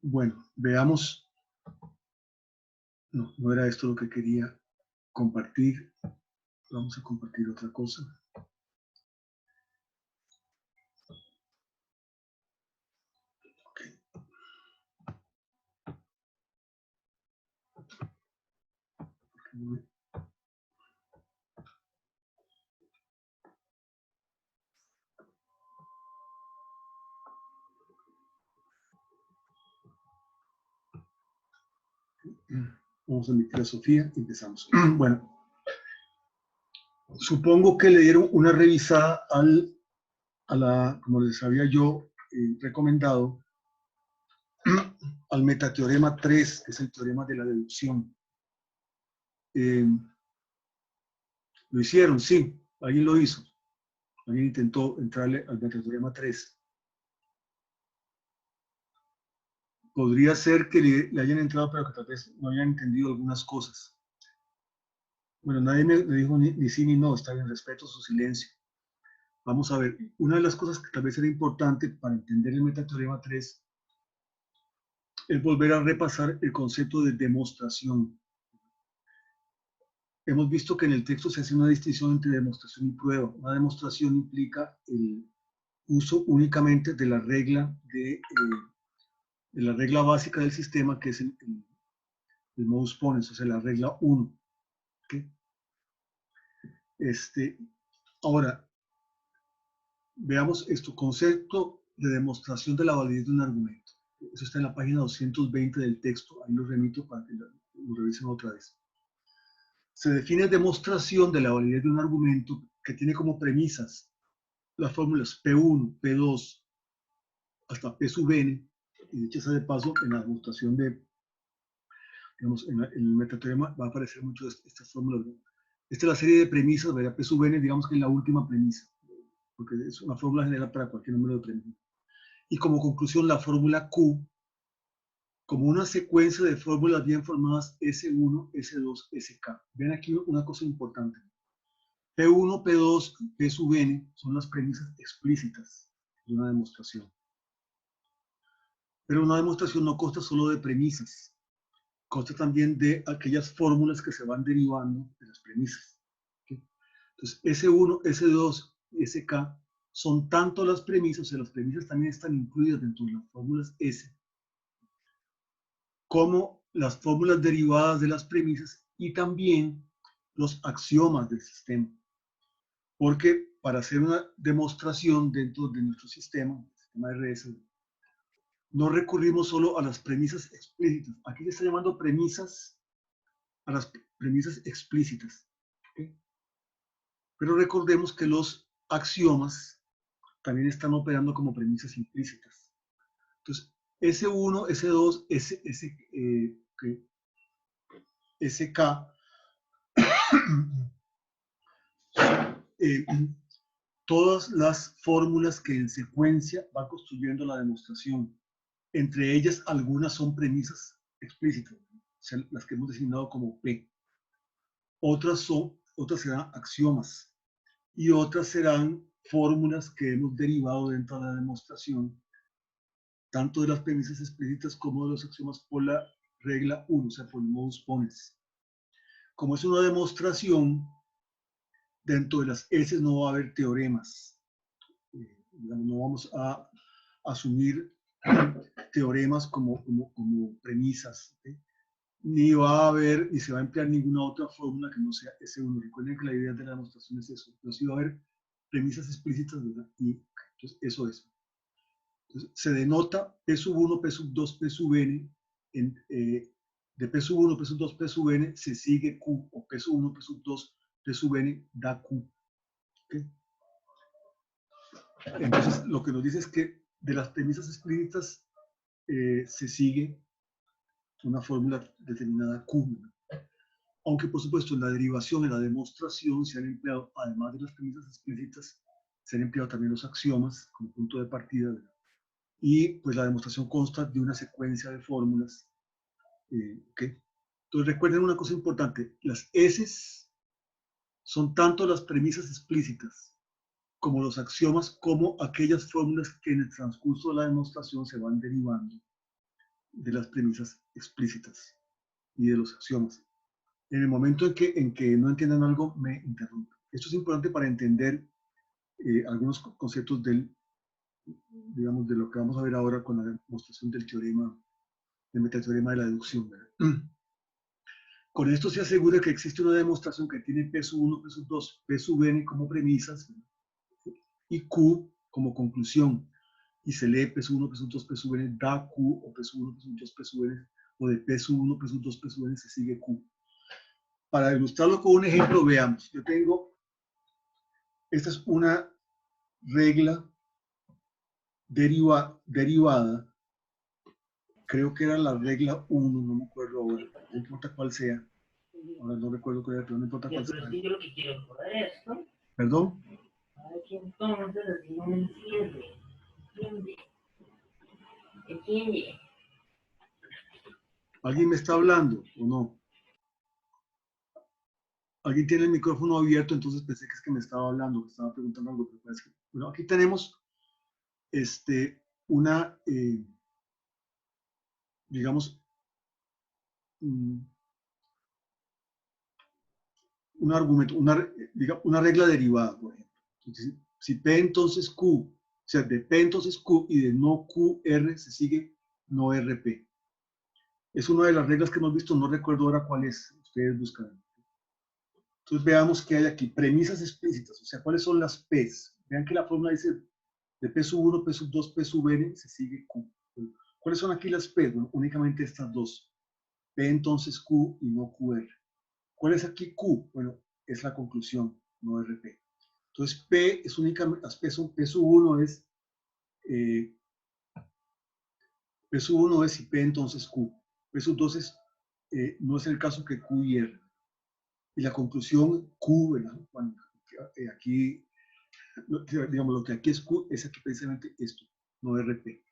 Bueno, veamos. No era esto lo que quería compartir. Vamos a compartir otra cosa. Okay. Vamos a emitir a Sofía y empezamos. Bueno, supongo que le dieron una revisada como les había yo recomendado, al metateorema 3, que es el teorema de la deducción. Lo hicieron, sí, alguien lo hizo. Alguien intentó entrarle al metateorema 3. Podría ser que le hayan entrado, pero que tal vez no hayan entendido algunas cosas. Bueno, nadie me dijo ni sí ni no, está bien, respeto su silencio. Vamos a ver, una de las cosas que tal vez era importante para entender el metateorema 3 es volver a repasar el concepto de demostración. Hemos visto que en el texto se hace una distinción entre demostración y prueba. Una demostración implica el uso únicamente de la regla básica del sistema, que es el modus ponens, o sea, la regla 1. ¿Okay? Ahora, veamos esto, concepto de demostración de la validez de un argumento. Eso está en la página 220 del texto, ahí lo remito para que lo revisen otra vez. Se define demostración de la validez de un argumento que tiene como premisas las fórmulas P1, P2, hasta P sub n, y dicho sea de paso, en la demostración digamos, en el metateorema va a aparecer mucho estas fórmulas. Esta es la serie de premisas, ¿verdad? P sub n, digamos que es la última premisa, porque es una fórmula general para cualquier número de premisas. Y como conclusión, la fórmula Q, como una secuencia de fórmulas bien formadas S1, S2, SK. Ven aquí una cosa importante. P1, P2, P sub n son las premisas explícitas de una demostración. Pero una demostración no consta solo de premisas, consta también de aquellas fórmulas que se van derivando de las premisas. ¿Okay? Entonces, S1, S2 y SK son tanto las premisas, o sea, las premisas también están incluidas dentro de las fórmulas S, como las fórmulas derivadas de las premisas y también los axiomas del sistema. Porque para hacer una demostración dentro de nuestro sistema, el sistema RS, no recurrimos solo a las premisas explícitas. Aquí se está llamando premisas a las premisas explícitas. ¿Okay? Pero recordemos que los axiomas también están operando como premisas implícitas. Entonces, S1, S2, SK, todas las fórmulas que en secuencia van construyendo la demostración. Entre ellas, algunas son premisas explícitas, o sea, las que hemos designado como P. Otras serán axiomas y otras serán fórmulas que hemos derivado dentro de la demostración, tanto de las premisas explícitas como de los axiomas por la regla 1, o sea, por el modus ponens. Como es una demostración, dentro de las S no va a haber teoremas. Digamos, no vamos a asumir teoremas como premisas, ¿sí? Ni va a haber, ni se va a emplear ninguna otra fórmula que no sea S1. Recuerden que la idea de la demostración es eso, pero sí va a haber premisas explícitas, ¿verdad? Y entonces eso es. Entonces, se denota P sub 1, P sub 2, P sub n, de P sub 1, P sub 2, P sub n se sigue Q, o P sub 1, P sub 2, P sub n da Q. ¿Okay? Entonces, lo que nos dice es que de las premisas explícitas se sigue una fórmula determinada Q. Aunque, por supuesto, en la derivación, en la demostración, se han empleado, además de las premisas explícitas, se han empleado también los axiomas como punto de partida, ¿verdad? Y pues la demostración consta de una secuencia de fórmulas. ¿Okay? Entonces, recuerden una cosa importante, las S son tanto las premisas explícitas como los axiomas, como aquellas fórmulas que en el transcurso de la demostración se van derivando de las premisas explícitas y de los axiomas. En el momento en que no entiendan algo, me interrumpen. Esto es importante para entender algunos conceptos digamos, de lo que vamos a ver ahora con la demostración del teorema, del metateorema de la deducción, ¿verdad? Con esto se asegura que existe una demostración que tiene P sub 1, P sub 2, P sub n como premisas, ¿verdad? Y Q como conclusión. Y se lee P sub 1, P sub 2, P sub n da Q, o P sub 1, P sub 2, P sub n, o de P sub 1, P sub 2, P sub n se sigue Q. Para ilustrarlo con un ejemplo, veamos. Yo tengo, esta es una regla derivada, creo que era la regla 1, no me acuerdo ahora, no importa cuál sea, ahora no recuerdo cuál era, pero no importa cuál sea. Pero yo lo que quiero es esto. ¿Perdón? Para que entonces así no me encierre. ¿Entiende? ¿Alguien me está hablando o no? Alguien tiene el micrófono abierto, entonces pensé que es que me estaba hablando, que estaba preguntando algo. Pero parece que, bueno, aquí tenemos una, digamos, un argumento, una regla derivada, por ejemplo. Entonces, si P entonces Q, o sea, de P entonces Q y de no QR se sigue no RP. Es una de las reglas que hemos visto, no recuerdo ahora cuál es, ustedes buscarán. Entonces veamos qué hay aquí, premisas explícitas, o sea, ¿cuáles son las P's? Vean que la fórmula dice de P sub 1, P sub 2, P sub n se sigue Q. ¿Cuáles son aquí las P's? Bueno, únicamente estas dos. P entonces Q y no QR. ¿Cuál es aquí Q? Bueno, es la conclusión, no RP. Entonces P es únicamente, P sub 1 es P sub 1 es y P entonces Q. P sub 2 es, no es el caso que Q y R. Y la conclusión Q, ¿verdad? Bueno, aquí, digamos, lo que aquí es Q es aquí precisamente esto, no RP.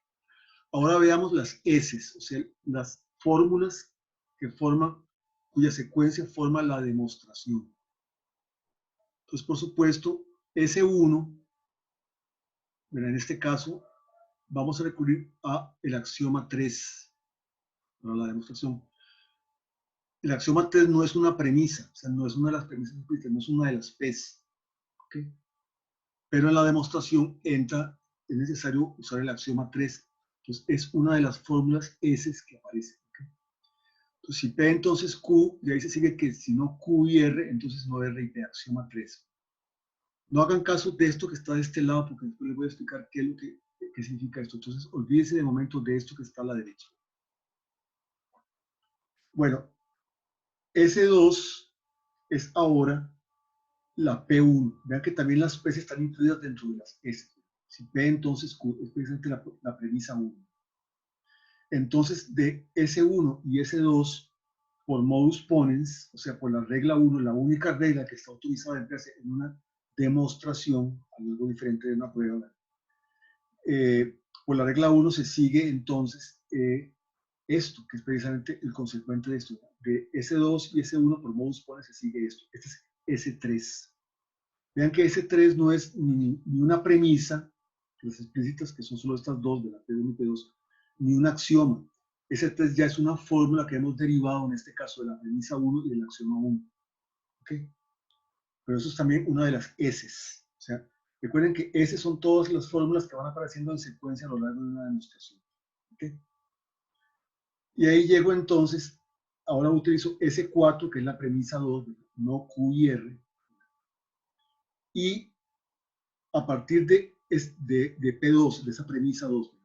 Ahora veamos las S, o sea, las fórmulas que forman, cuya secuencia forma la demostración. Entonces, por supuesto, S1, ¿verdad? En este caso, vamos a recurrir a el axioma 3 para la demostración. El axioma 3 no es una premisa, o sea, no es una de las premisas explícitas, no es una de las P's. ¿Okay? Pero en la demostración entra, es necesario usar el axioma 3. Entonces, es una de las fórmulas S que aparece. ¿Okay? Entonces, si P entonces Q, de ahí se sigue que si no Q y R, entonces no R y P, axioma 3. No hagan caso de esto que está de este lado, porque después les voy a explicar qué es lo qué significa esto. Entonces, olvídense de momento de esto que está a la derecha. Bueno, S2 es ahora la P1. Vean que también las P están incluidas dentro de las S. Si P entonces Q es precisamente la premisa 1. Entonces, de S1 y S2, por modus ponens, o sea, por la regla 1, la única regla que está autorizada en una demostración, algo diferente de una prueba, por la regla 1 se sigue entonces esto, que es precisamente el consecuente de esto. De S2 y S1 por modus ponens se sigue esto. Este es S3. Vean que S3 no es ni una premisa, las explícitas, que son solo estas dos, de la P1 y P2, ni un axioma. S3 ya es una fórmula que hemos derivado, en este caso, de la premisa 1 y del axioma 1. ¿Okay? Pero eso es también una de las S's. O sea, recuerden que S son todas las fórmulas que van apareciendo en secuencia a lo largo de una demostración. ¿Okay? Y ahí llego entonces, ahora utilizo S4, que es la premisa 2, no Q y R. Y a partir de P2, de esa premisa 2,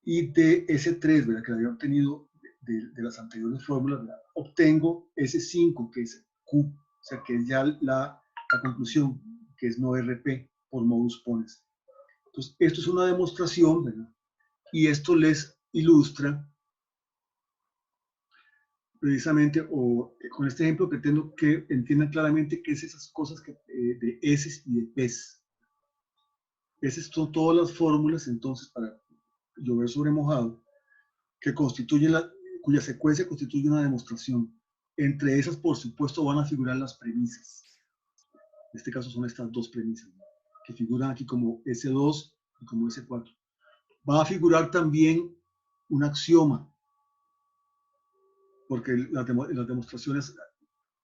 y de S3, ¿verdad? Que la había obtenido de las anteriores fórmulas, ¿verdad? Obtengo S5, que es Q, o sea, que es ya la conclusión, que es no RP, por modus ponens. Entonces, esto es una demostración, ¿verdad? Y esto les ilustra precisamente, o con este ejemplo pretendo que entiendan claramente qué es esas cosas de S y de P's. Esas son todas las fórmulas, entonces, para llover sobre mojado, que constituyen cuya secuencia constituye una demostración. Entre esas, por supuesto, van a figurar las premisas. En este caso son estas dos premisas, ¿no? Que figuran aquí como S2 y como S4. Va a figurar también un axioma, porque las demostraciones,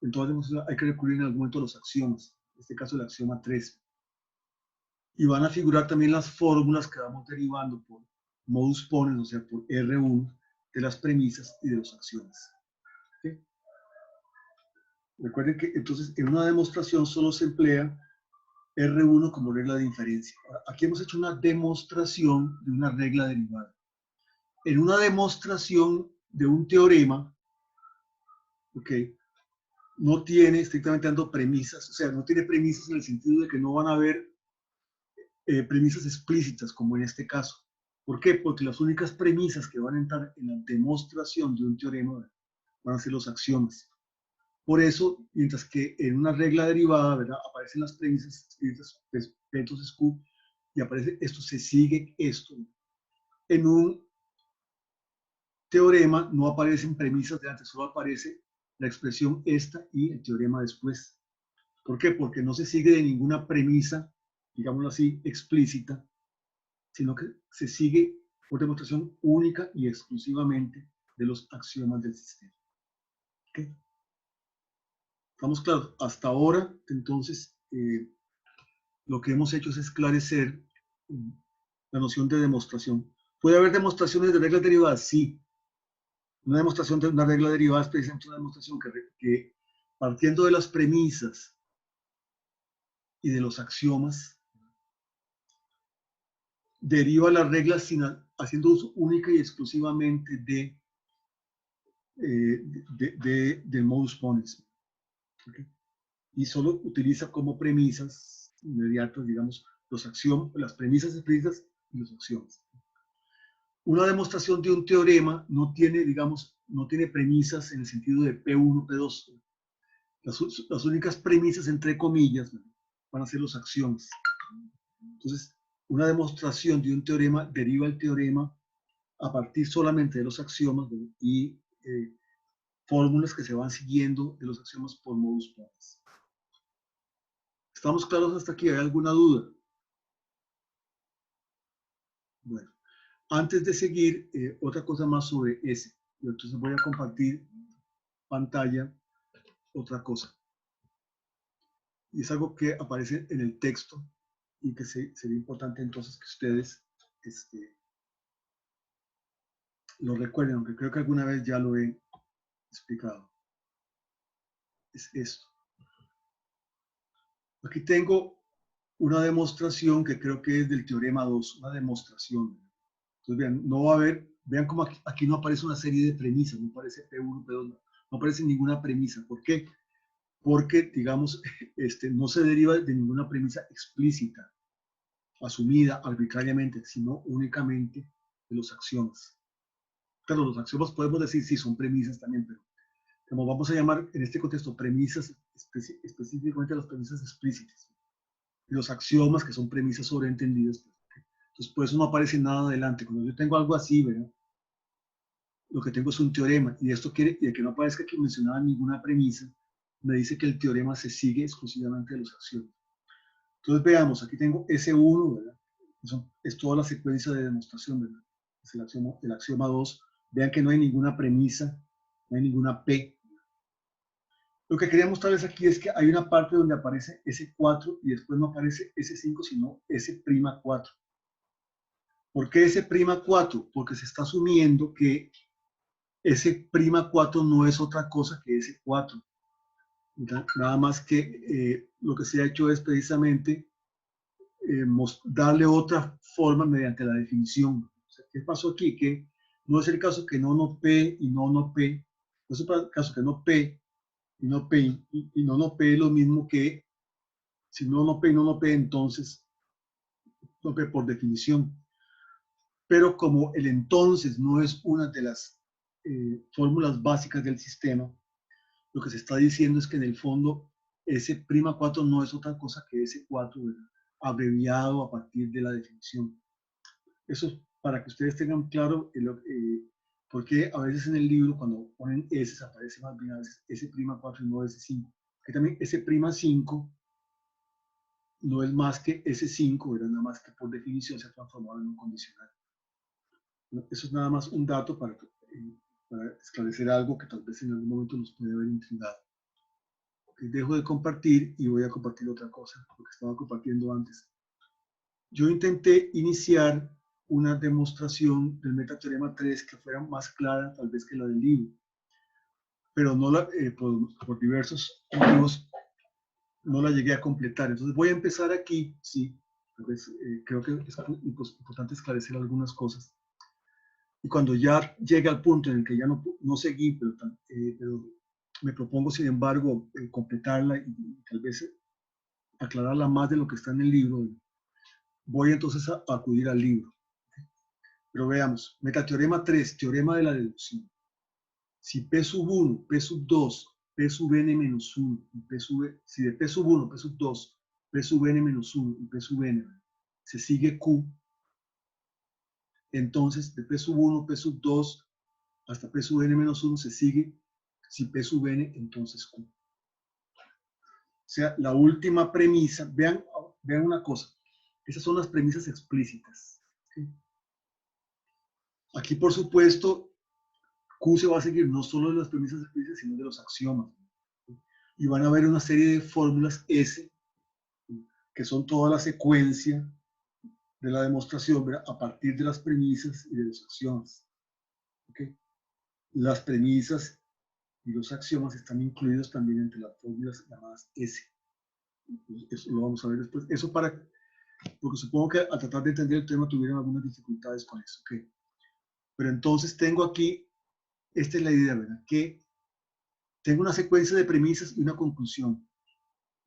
en todas las demostraciones hay que recurrir en algún momento a los axiomas, en este caso el axioma 3. Y van a figurar también las fórmulas que vamos derivando por modus ponens, o sea, por R1, de las premisas y de los axiomas. ¿Sí? Recuerden que entonces en una demostración solo se emplea R1 como regla de inferencia. Ahora, aquí hemos hecho una demostración de una regla derivada. En una demostración de un teorema, okay, no tiene estrictamente dando premisas, o sea, no tiene premisas en el sentido de que no van a haber premisas explícitas, como en este caso. ¿Por qué? Porque las únicas premisas que van a entrar en la demostración de un teorema van a ser los axiomas. Por eso, mientras que en una regla derivada, ¿verdad?, aparecen las premisas escritas, pues, P entonces Q, y aparece esto, se sigue esto. En un teorema no aparecen premisas de antes, solo aparece la expresión esta y el teorema después. ¿Por qué? Porque no se sigue de ninguna premisa, digámoslo así, explícita, sino que se sigue por demostración única y exclusivamente de los axiomas del sistema. ¿Okay? ¿Estamos claros? Hasta ahora, entonces, lo que hemos hecho es esclarecer la noción de demostración. ¿Puede haber demostraciones de reglas derivadas? Sí. Una demostración de una regla derivada es precisamente una demostración que partiendo de las premisas y de los axiomas, deriva las reglas haciendo uso única y exclusivamente del modus ponens. ¿Okay? Y solo utiliza como premisas inmediatas, digamos, los axiomas, las premisas explícitas y los axiomas. Una demostración de un teorema no tiene, digamos, no tiene premisas en el sentido de P1, P2. Las únicas premisas, entre comillas, van a ser los axiomas. Entonces, una demostración de un teorema deriva el teorema a partir solamente de los axiomas y fórmulas que se van siguiendo de los axiomas por modus ponens. ¿Estamos claros hasta aquí? ¿Hay alguna duda? Bueno, antes de seguir, otra cosa más sobre ese. Yo entonces voy a compartir pantalla, otra cosa. Y es algo que aparece en el texto y que sería importante entonces que ustedes lo recuerden, aunque creo que alguna vez ya lo he explicado. Es esto. Aquí tengo una demostración que creo que es del teorema 2, una demostración. Entonces vean, no va a haber, vean cómo aquí no aparece una serie de premisas, no aparece P1, P2, no aparece ninguna premisa. ¿Por qué? Porque, digamos, no se deriva de ninguna premisa explícita, asumida arbitrariamente, sino únicamente de los axiomas. Claro, los axiomas podemos decir sí, son premisas también, pero como vamos a llamar en este contexto premisas, específicamente las premisas explícitas. Y los axiomas, que son premisas sobreentendidas, pues, entonces por eso no aparece nada adelante. Cuando yo tengo algo así, ¿verdad?, lo que tengo es un teorema, y esto quiere, y de que no aparezca que mencionaba ninguna premisa, me dice que el teorema se sigue exclusivamente de los axiomas. Entonces veamos, aquí tengo S1, ¿verdad? Es toda la secuencia de demostración, ¿verdad? Es el axioma 2. Vean que no hay ninguna premisa, no hay ninguna P. Lo que quería mostrarles aquí es que hay una parte donde aparece S4 y después no aparece S5, sino S'4. ¿Por qué S'4? Porque se está asumiendo que S'4 no es otra cosa que S4. Nada más que lo que se ha hecho es precisamente darle otra forma mediante la definición. O sea, ¿qué pasó aquí? Que no es el caso que no P y no P. No es el caso que no P y no P y no P es lo mismo que si no P y no P, entonces no P por definición. Pero como el entonces no es una de las fórmulas básicas del sistema, lo que se está diciendo es que en el fondo S'4 no es otra cosa que S4, ¿verdad?, abreviado a partir de la definición. Eso es para que ustedes tengan claro porque a veces en el libro cuando ponen S aparece más bien a veces S'4 y no S5. Que también S'5 no es más que S5, ¿verdad?, nada más que por definición se ha transformado en un condicional. Eso es nada más un dato para para esclarecer algo que tal vez en algún momento nos puede haber intrigado. Okay, dejo de compartir y voy a compartir otra cosa, lo que estaba compartiendo antes. Yo intenté iniciar una demostración del metateorema 3 que fuera más clara tal vez que la del libro, pero no por diversos motivos no la llegué a completar. Entonces voy a empezar aquí, sí, tal vez, creo que es importante esclarecer algunas cosas. Y cuando ya llegue al punto en el que ya no seguí, pero me propongo, sin embargo, completarla y tal vez aclararla más de lo que está en el libro, voy entonces a acudir al libro. Pero veamos, metateorema 3, teorema de la deducción. Si P sub 1, P sub 2, P sub n menos 1, si de P sub 1, P sub 2, P sub n menos 1 y P sub n se sigue Q, entonces de P sub 1, P sub 2 hasta P sub n menos 1 se sigue, si P sub n, entonces Q. O sea, la última premisa, vean una cosa, esas son las premisas explícitas. ¿Sí? Aquí, por supuesto, Q se va a seguir no solo de las premisas explícitas, sino de los axiomas. ¿Sí? Y van a haber una serie de fórmulas S, ¿sí? Que son toda la secuencia de la demostración, ¿verdad? A partir de las premisas y de los axiomas. ¿Okay? Las premisas y los axiomas están incluidos también entre las fórmulas llamadas S. Eso lo vamos a ver después. Eso porque supongo que al tratar de entender el tema tuvieron algunas dificultades con eso. ¿Okay? Pero entonces tengo aquí, esta es la idea, ¿verdad? Que tengo una secuencia de premisas y una conclusión.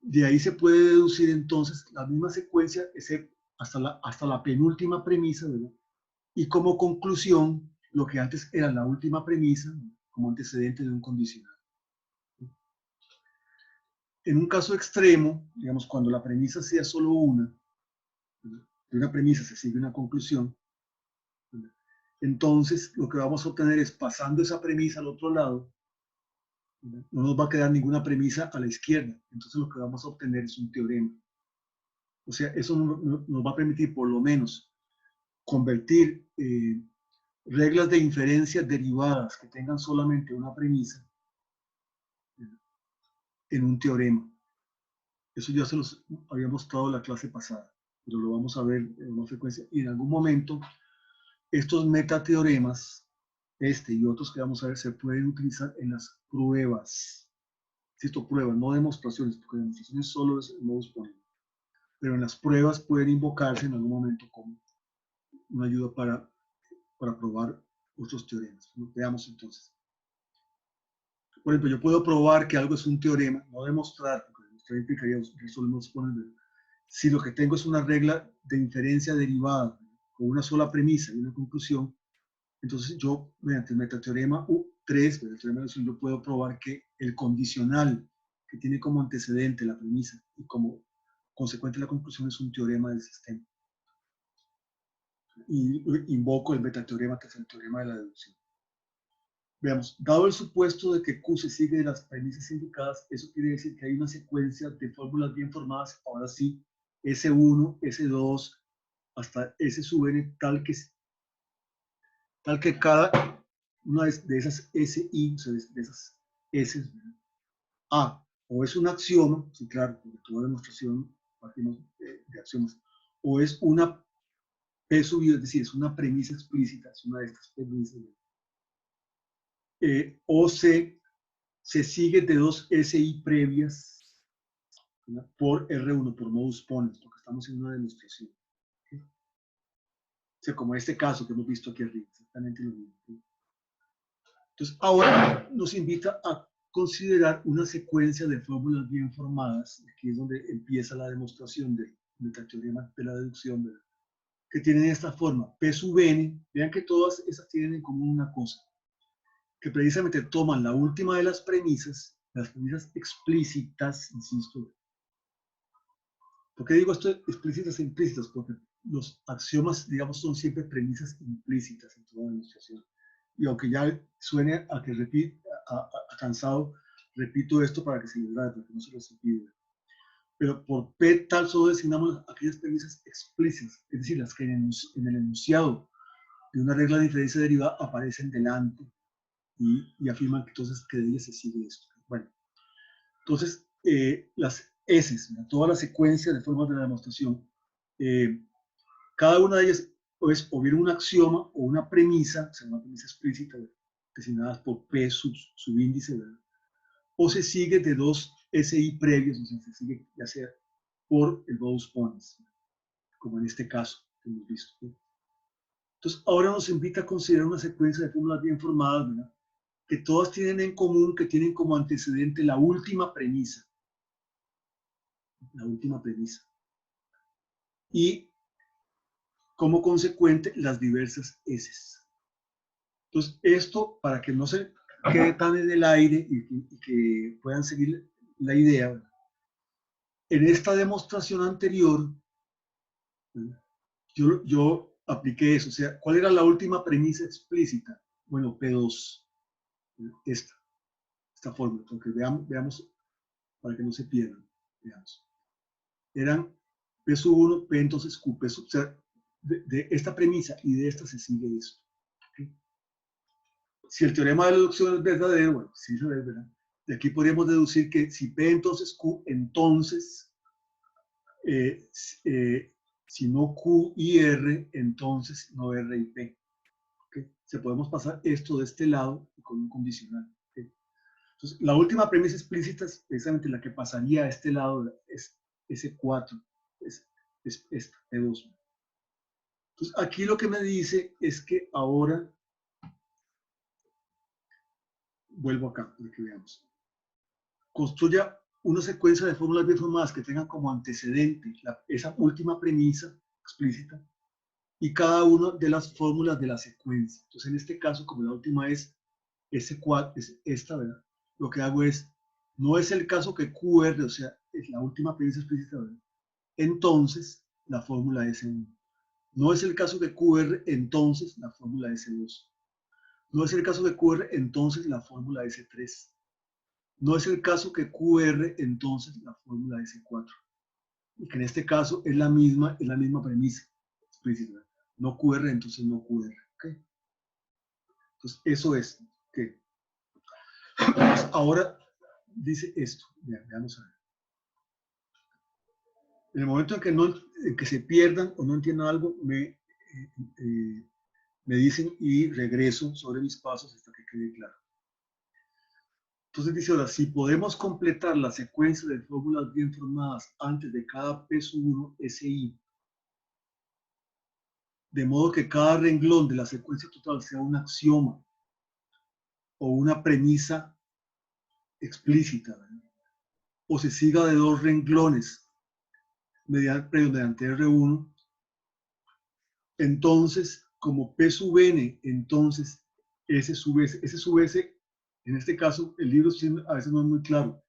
De ahí se puede deducir entonces la misma secuencia hasta la penúltima premisa, ¿verdad? Y como conclusión, lo que antes era la última premisa, como antecedente de un condicional. En un caso extremo, digamos, cuando la premisa sea solo una, ¿verdad? De una premisa se sigue una conclusión, ¿verdad? Entonces lo que vamos a obtener es, pasando esa premisa al otro lado, ¿verdad? No nos va a quedar ninguna premisa a la izquierda, entonces lo que vamos a obtener es un teorema. O sea, eso nos va a permitir por lo menos convertir reglas de inferencia derivadas que tengan solamente una premisa en un teorema. Eso ya se los había mostrado en la clase pasada, pero lo vamos a ver en una frecuencia. Y en algún momento, estos metateoremas, este y otros que vamos a ver, se pueden utilizar en las pruebas. Esto pruebas, no demostraciones, porque demostraciones solo es el modus ponens. Pero en las pruebas pueden invocarse en algún momento como una ayuda para probar otros teoremas. Veamos entonces. Por ejemplo, yo puedo probar que algo es un teorema, no demostrar, porque demostrar implicaría resolver modus ponens. Si lo que tengo es una regla de inferencia derivada con una sola premisa y una conclusión, entonces yo, mediante el metateorema U3, el teorema de deducción, yo puedo probar que el condicional que tiene como antecedente la premisa y como consecuente la conclusión es un teorema del sistema. Y invoco el metateorema, que es el teorema de la deducción. Veamos, dado el supuesto de que Q se sigue de las premisas indicadas, eso quiere decir que hay una secuencia de fórmulas bien formadas, ahora sí, S1, S2, hasta S sub n, tal que cada una de esas SI, o sea, de esas S, A, o es un axioma, sí, claro, porque toda demostración partimos de axiomas, o es una P sub I, es decir, es una premisa explícita, es una de estas premisas, o se sigue de dos SI previas, ¿no? Por R1, por modus ponens, porque estamos en una demostración. ¿Sí? O sea, como este caso que hemos visto aquí arriba, exactamente lo mismo. ¿Sí? Entonces, ahora nos invita a considerar una secuencia de fórmulas bien formadas, aquí es donde empieza la demostración del metateorema de la deducción, ¿verdad? Que tienen esta forma, P sub n, vean que todas esas tienen en común una cosa, que precisamente toman la última de las premisas explícitas, insisto. ¿Por qué digo esto explícitas e implícitas? Porque los axiomas, digamos, son siempre premisas implícitas en toda demostración. Y aunque ya suene a que cansado, repito esto para que se les grabe, para que no se les olvide. Pero por P tal solo designamos aquellas premisas explícitas, es decir, las que en el enunciado de una regla de inferencia derivada aparecen delante y afirman que entonces que de ellas se sigue esto. Bueno, entonces las S, toda la secuencia de formas de la demostración, cada una de ellas es o bien un axioma o una premisa, o sea, una premisa explícita, designadas por P subíndice, ¿verdad? O se sigue de dos SI previos, o sea, se sigue ya sea por el Bose points, como en este caso que hemos visto. ¿Sí? Entonces, ahora nos invita a considerar una secuencia de fórmulas bien formadas, ¿verdad? Que todas tienen en común, que tienen como antecedente la última premisa. La última premisa. Y como consecuente, las diversas S. Entonces, esto, para que no se quede tan en el aire y que puedan seguir la idea, ¿verdad? En esta demostración anterior, yo apliqué eso. O sea, ¿cuál era la última premisa explícita? Bueno, P2. Esta fórmula, porque veamos para que no se pierdan. Veamos. Eran P sub 1, P entonces Q, P sub, o sea, de esta premisa y de esta se sigue eso. ¿Okay? Si el teorema de la deducción es verdadero, bueno, sí es verdad. De aquí podríamos deducir que si P entonces Q, entonces si no Q y R, entonces no R y P. ¿Okay? Se podemos pasar esto de este lado con un condicional. ¿Okay? Entonces, la última premisa explícita es precisamente la que pasaría a este lado, es S4, es esta, P2. Entonces, aquí lo que me dice es que ahora, vuelvo acá para que veamos, construya una secuencia de fórmulas bien formadas que tengan como antecedente esa última premisa explícita y cada una de las fórmulas de la secuencia. Entonces, en este caso, como la última es S4, es esta, ¿verdad? Lo que hago es, no es el caso que QR, o sea, es la última premisa explícita, ¿verdad? Entonces, la fórmula S1. No es el caso de QR, entonces la fórmula S2. No es el caso de QR, entonces la fórmula S3. No es el caso que QR, entonces la fórmula S4. Y que en este caso es la misma premisa explícita. No QR, entonces no QR. ¿Okay? Entonces, eso es. ¿Okay? Entonces, ahora dice esto. Veamos a ver. En el momento en que se pierdan o no entiendan algo, me dicen y regreso sobre mis pasos hasta que quede claro. Entonces dice ahora, si podemos completar la secuencia de fórmulas bien formadas antes de cada P1 SI, de modo que cada renglón de la secuencia total sea un axioma o una premisa explícita, ¿verdad? O se siga de dos renglones mediante R1, entonces, como P sub n, entonces S sub S, en este caso, el libro a veces no es muy claro.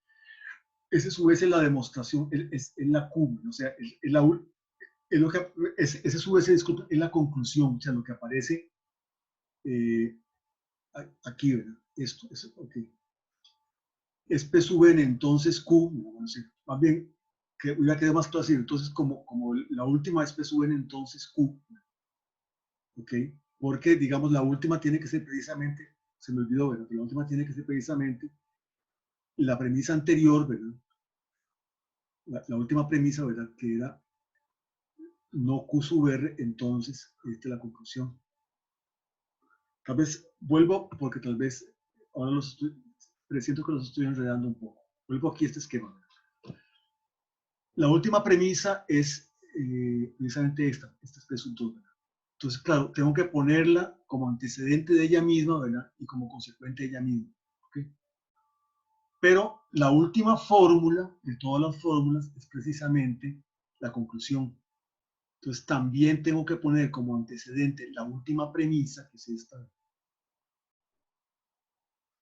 S sub S es la demostración, es la Q, o sea, ese sub S, disculpa, es la conclusión, o sea, lo que aparece aquí, ¿verdad? Esto, ok. Es P sub n, entonces Q, no sé, más bien, que hubiera quedado más claro así, entonces como la última es P sub n, entonces Q, ¿ok? Porque, digamos, la última tiene que ser precisamente, se me olvidó, ¿verdad? La última tiene que ser precisamente la premisa anterior, ¿verdad? La última premisa, ¿verdad? Que era no Q sub R, entonces, esta es la conclusión. Tal vez vuelvo, porque tal vez ahora presiento que los estoy enredando un poco. Vuelvo aquí a este esquema. La última premisa es precisamente esta es presunto, ¿verdad? Entonces, claro, tengo que ponerla como antecedente de ella misma, ¿verdad? Y como consecuente de ella misma. ¿Okay? Pero la última fórmula de todas las fórmulas es precisamente la conclusión. Entonces, también tengo que poner como antecedente la última premisa, que es esta,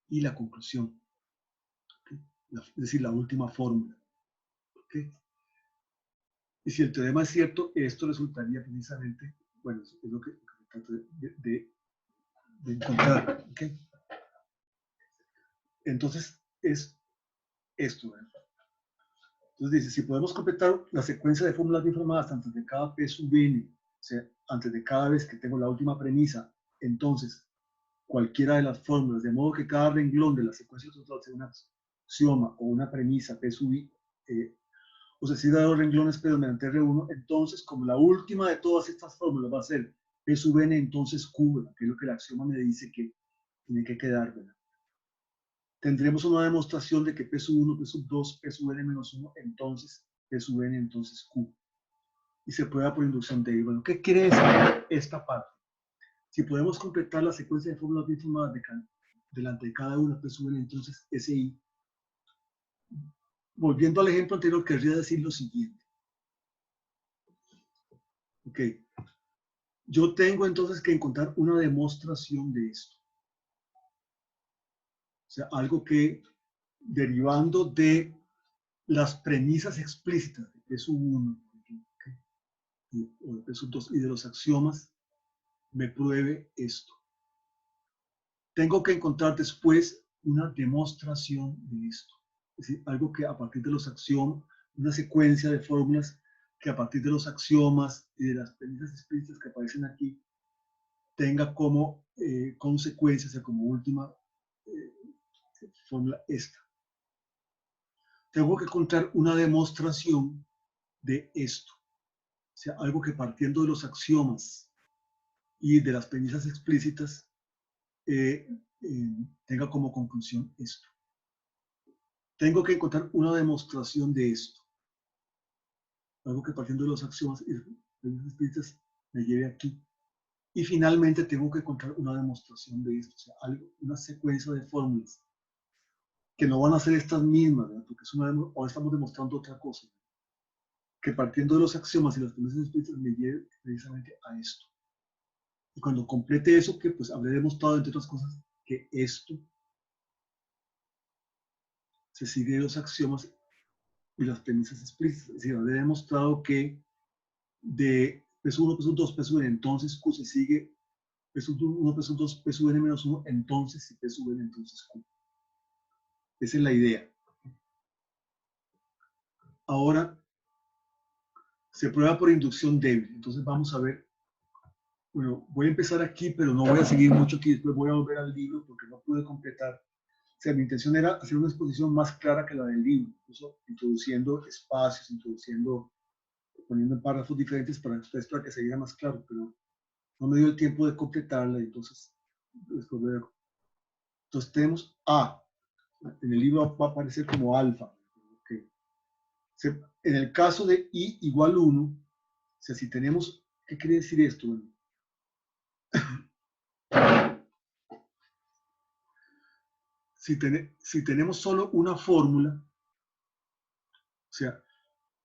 y la conclusión. ¿Okay? Es decir, la última fórmula. ¿Okay? Y si el teorema es cierto, esto resultaría precisamente, bueno, es lo que trato de encontrar. ¿Okay? Entonces, es esto. ¿Verdad? Entonces dice, si podemos completar la secuencia de fórmulas bien formadas antes de cada P sub n, o sea, antes de cada vez que tengo la última premisa, entonces cualquiera de las fórmulas, de modo que cada renglón de la secuencia total sea un axioma o una premisa P sub I, o sea, si da dos renglones P mediante R1, entonces, como la última de todas estas fórmulas va a ser P sub n, entonces Q, ¿verdad? Que es lo que el axioma me dice que tiene que quedar, ¿verdad? Tendremos una demostración de que P sub 1, P sub 2, P sub n menos 1, entonces P sub n, entonces Q. Y se prueba por inducción de I. Bueno, ¿qué quiere decir esta parte? Si podemos completar la secuencia de fórmulas bien formadas delante de cada una, P sub n, entonces SI. Volviendo al ejemplo anterior, querría decir lo siguiente. Ok. Yo tengo entonces que encontrar una demostración de esto. O sea, algo que, derivando de las premisas explícitas de P sub 1 o de P sub 2 y de los axiomas, me pruebe esto. Tengo que encontrar después una demostración de esto. Es decir, algo que a partir de los axiomas, una secuencia de fórmulas que a partir de los axiomas y de las premisas explícitas que aparecen aquí, tenga como consecuencia, o sea, como última fórmula esta. Tengo que encontrar una demostración de esto. O sea, algo que partiendo de los axiomas y de las premisas explícitas tenga como conclusión esto. Tengo que encontrar una demostración de esto. Algo que partiendo de los axiomas y premisas explícitas me lleve aquí. Y finalmente tengo que encontrar una demostración de esto. O sea, una secuencia de fórmulas que no van a ser estas mismas, ¿verdad? Porque ahora estamos demostrando otra cosa. Que partiendo de los axiomas y las premisas explícitas me lleve precisamente a esto. Y cuando complete eso, que pues habré demostrado, entre otras cosas, que esto se sigue de los axiomas y las premisas explícitas. Es decir, habré demostrado que de P1, P2, P n, entonces Q se sigue P1, P2, P n menos 1, entonces si P n, entonces Q. Esa es la idea. Ahora, se prueba por inducción débil. Entonces vamos a ver. Bueno, voy a empezar aquí, pero no voy a seguir mucho aquí. Después voy a volver al libro porque no pude completar. O sea, mi intención era hacer una exposición más clara que la del libro, incluso introduciendo espacios, poniendo en párrafos diferentes para que se viera más claro, pero no me dio el tiempo de completarla, entonces después luego. Entonces tenemos A. En el libro va a aparecer como alfa. Okay. En el caso de I igual 1, o sea, si tenemos, ¿qué quiere decir esto? Bueno, si tenemos solo una fórmula, o sea,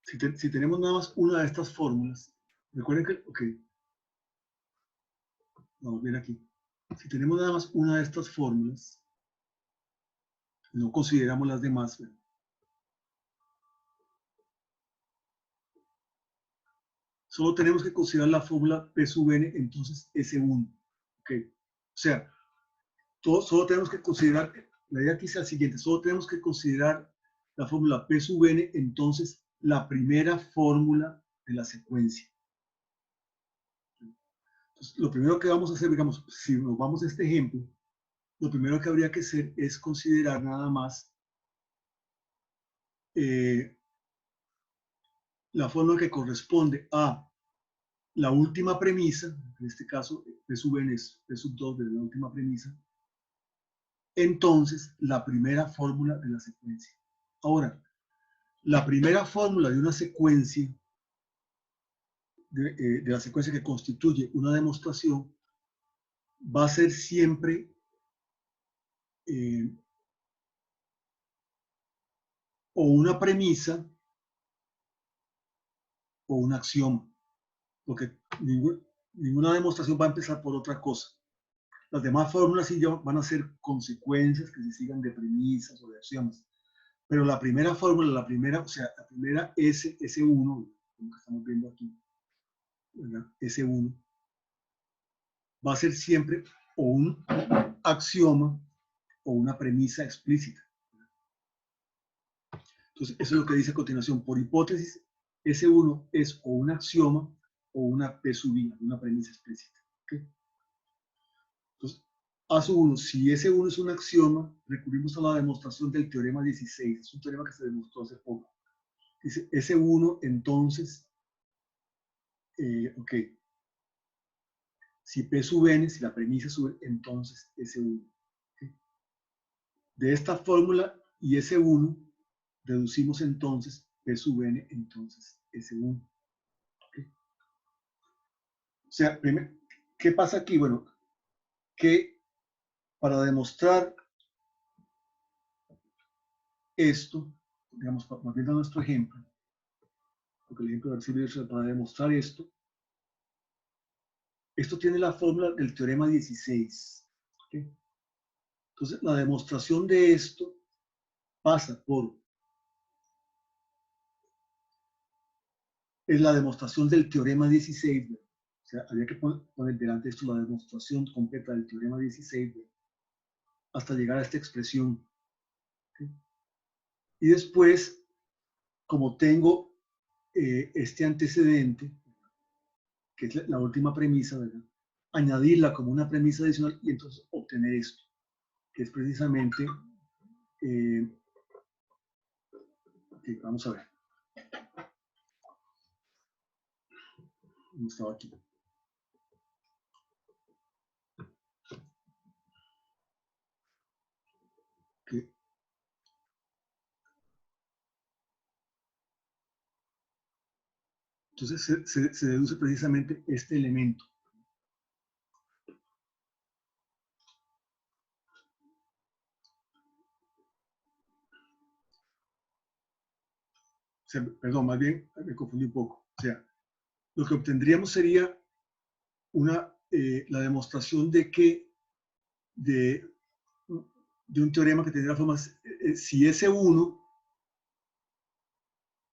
si tenemos nada más una de estas fórmulas, recuerden que, ok, vamos a ver aquí. Si tenemos nada más una de estas fórmulas, no consideramos las demás, ¿verdad? Solo tenemos que considerar la fórmula P sub n, entonces S1. Okay. O sea, solo tenemos que considerar, la idea aquí es la siguiente, solo tenemos que considerar la fórmula P sub n, entonces la primera fórmula de la secuencia. Entonces, lo primero que vamos a hacer, digamos, si nos vamos a este ejemplo, lo primero que habría que hacer es considerar nada más la fórmula que corresponde a la última premisa, en este caso P sub n es P sub 2 de la última premisa, entonces la primera fórmula de la secuencia. Ahora, la primera fórmula de una secuencia, de la secuencia que constituye una demostración, va a ser siempre o una premisa o un axioma, porque ninguna demostración va a empezar por otra cosa. Las demás fórmulas sí van a ser consecuencias que se sigan de premisas o de axiomas. Pero la primera fórmula, o sea, la primera S1, como que estamos viendo aquí, ¿verdad? S1, va a ser siempre o un axioma o una premisa explícita. Entonces, eso es lo que dice a continuación. Por hipótesis, S1 es o un axioma o una P sub I, una premisa explícita. ¿Okay? Entonces, A sub 1, si ese 1 es un axioma, recurrimos a la demostración del teorema 16. Es un teorema que se demostró hace poco. Dice, ese 1, entonces, ok, si P sub n, si la premisa sube, entonces S1. ¿Okay? De esta fórmula y S1, deducimos entonces P sub n, entonces S1. ¿Okay? O sea, primero, ¿qué pasa aquí? Bueno, que para demostrar esto, digamos, volviendo a nuestro ejemplo, porque el ejemplo va a servir para demostrar esto, esto tiene la fórmula del teorema 16. ¿Okay? Entonces, la demostración de esto pasa por, es la demostración del teorema 16. ¿Verdad? O sea, había que poner delante de esto la demostración completa del teorema 16, ¿verdad? Hasta llegar a esta expresión. ¿Okay? Y después, como tengo este antecedente, que es la última premisa, ¿verdad? Añadirla como una premisa adicional y entonces obtener esto, que es precisamente, okay, vamos a ver, ¿cómo estaba aquí? Okay. Entonces se deduce precisamente este elemento. O sea, perdón, más bien me confundí un poco. O sea, lo que obtendríamos sería la demostración de que de un teorema que tendría formas, si S1,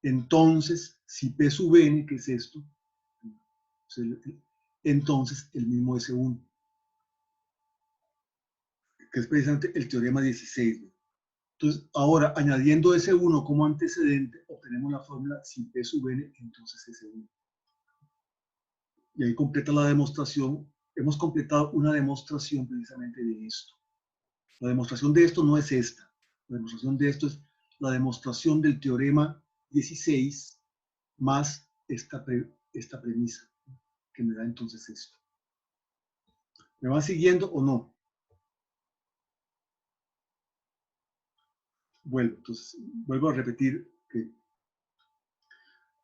entonces si P sub n, que es esto, entonces el mismo S1, que es precisamente el teorema 16. Entonces, ahora, añadiendo S1 como antecedente, obtenemos la fórmula si P sub n, entonces S1. Y ahí completa la demostración. Hemos completado una demostración precisamente de esto. La demostración de esto no es esta. La demostración de esto es la demostración del teorema 16 más esta premisa, que me da entonces esto. ¿Me van siguiendo o no? Vuelvo a repetir que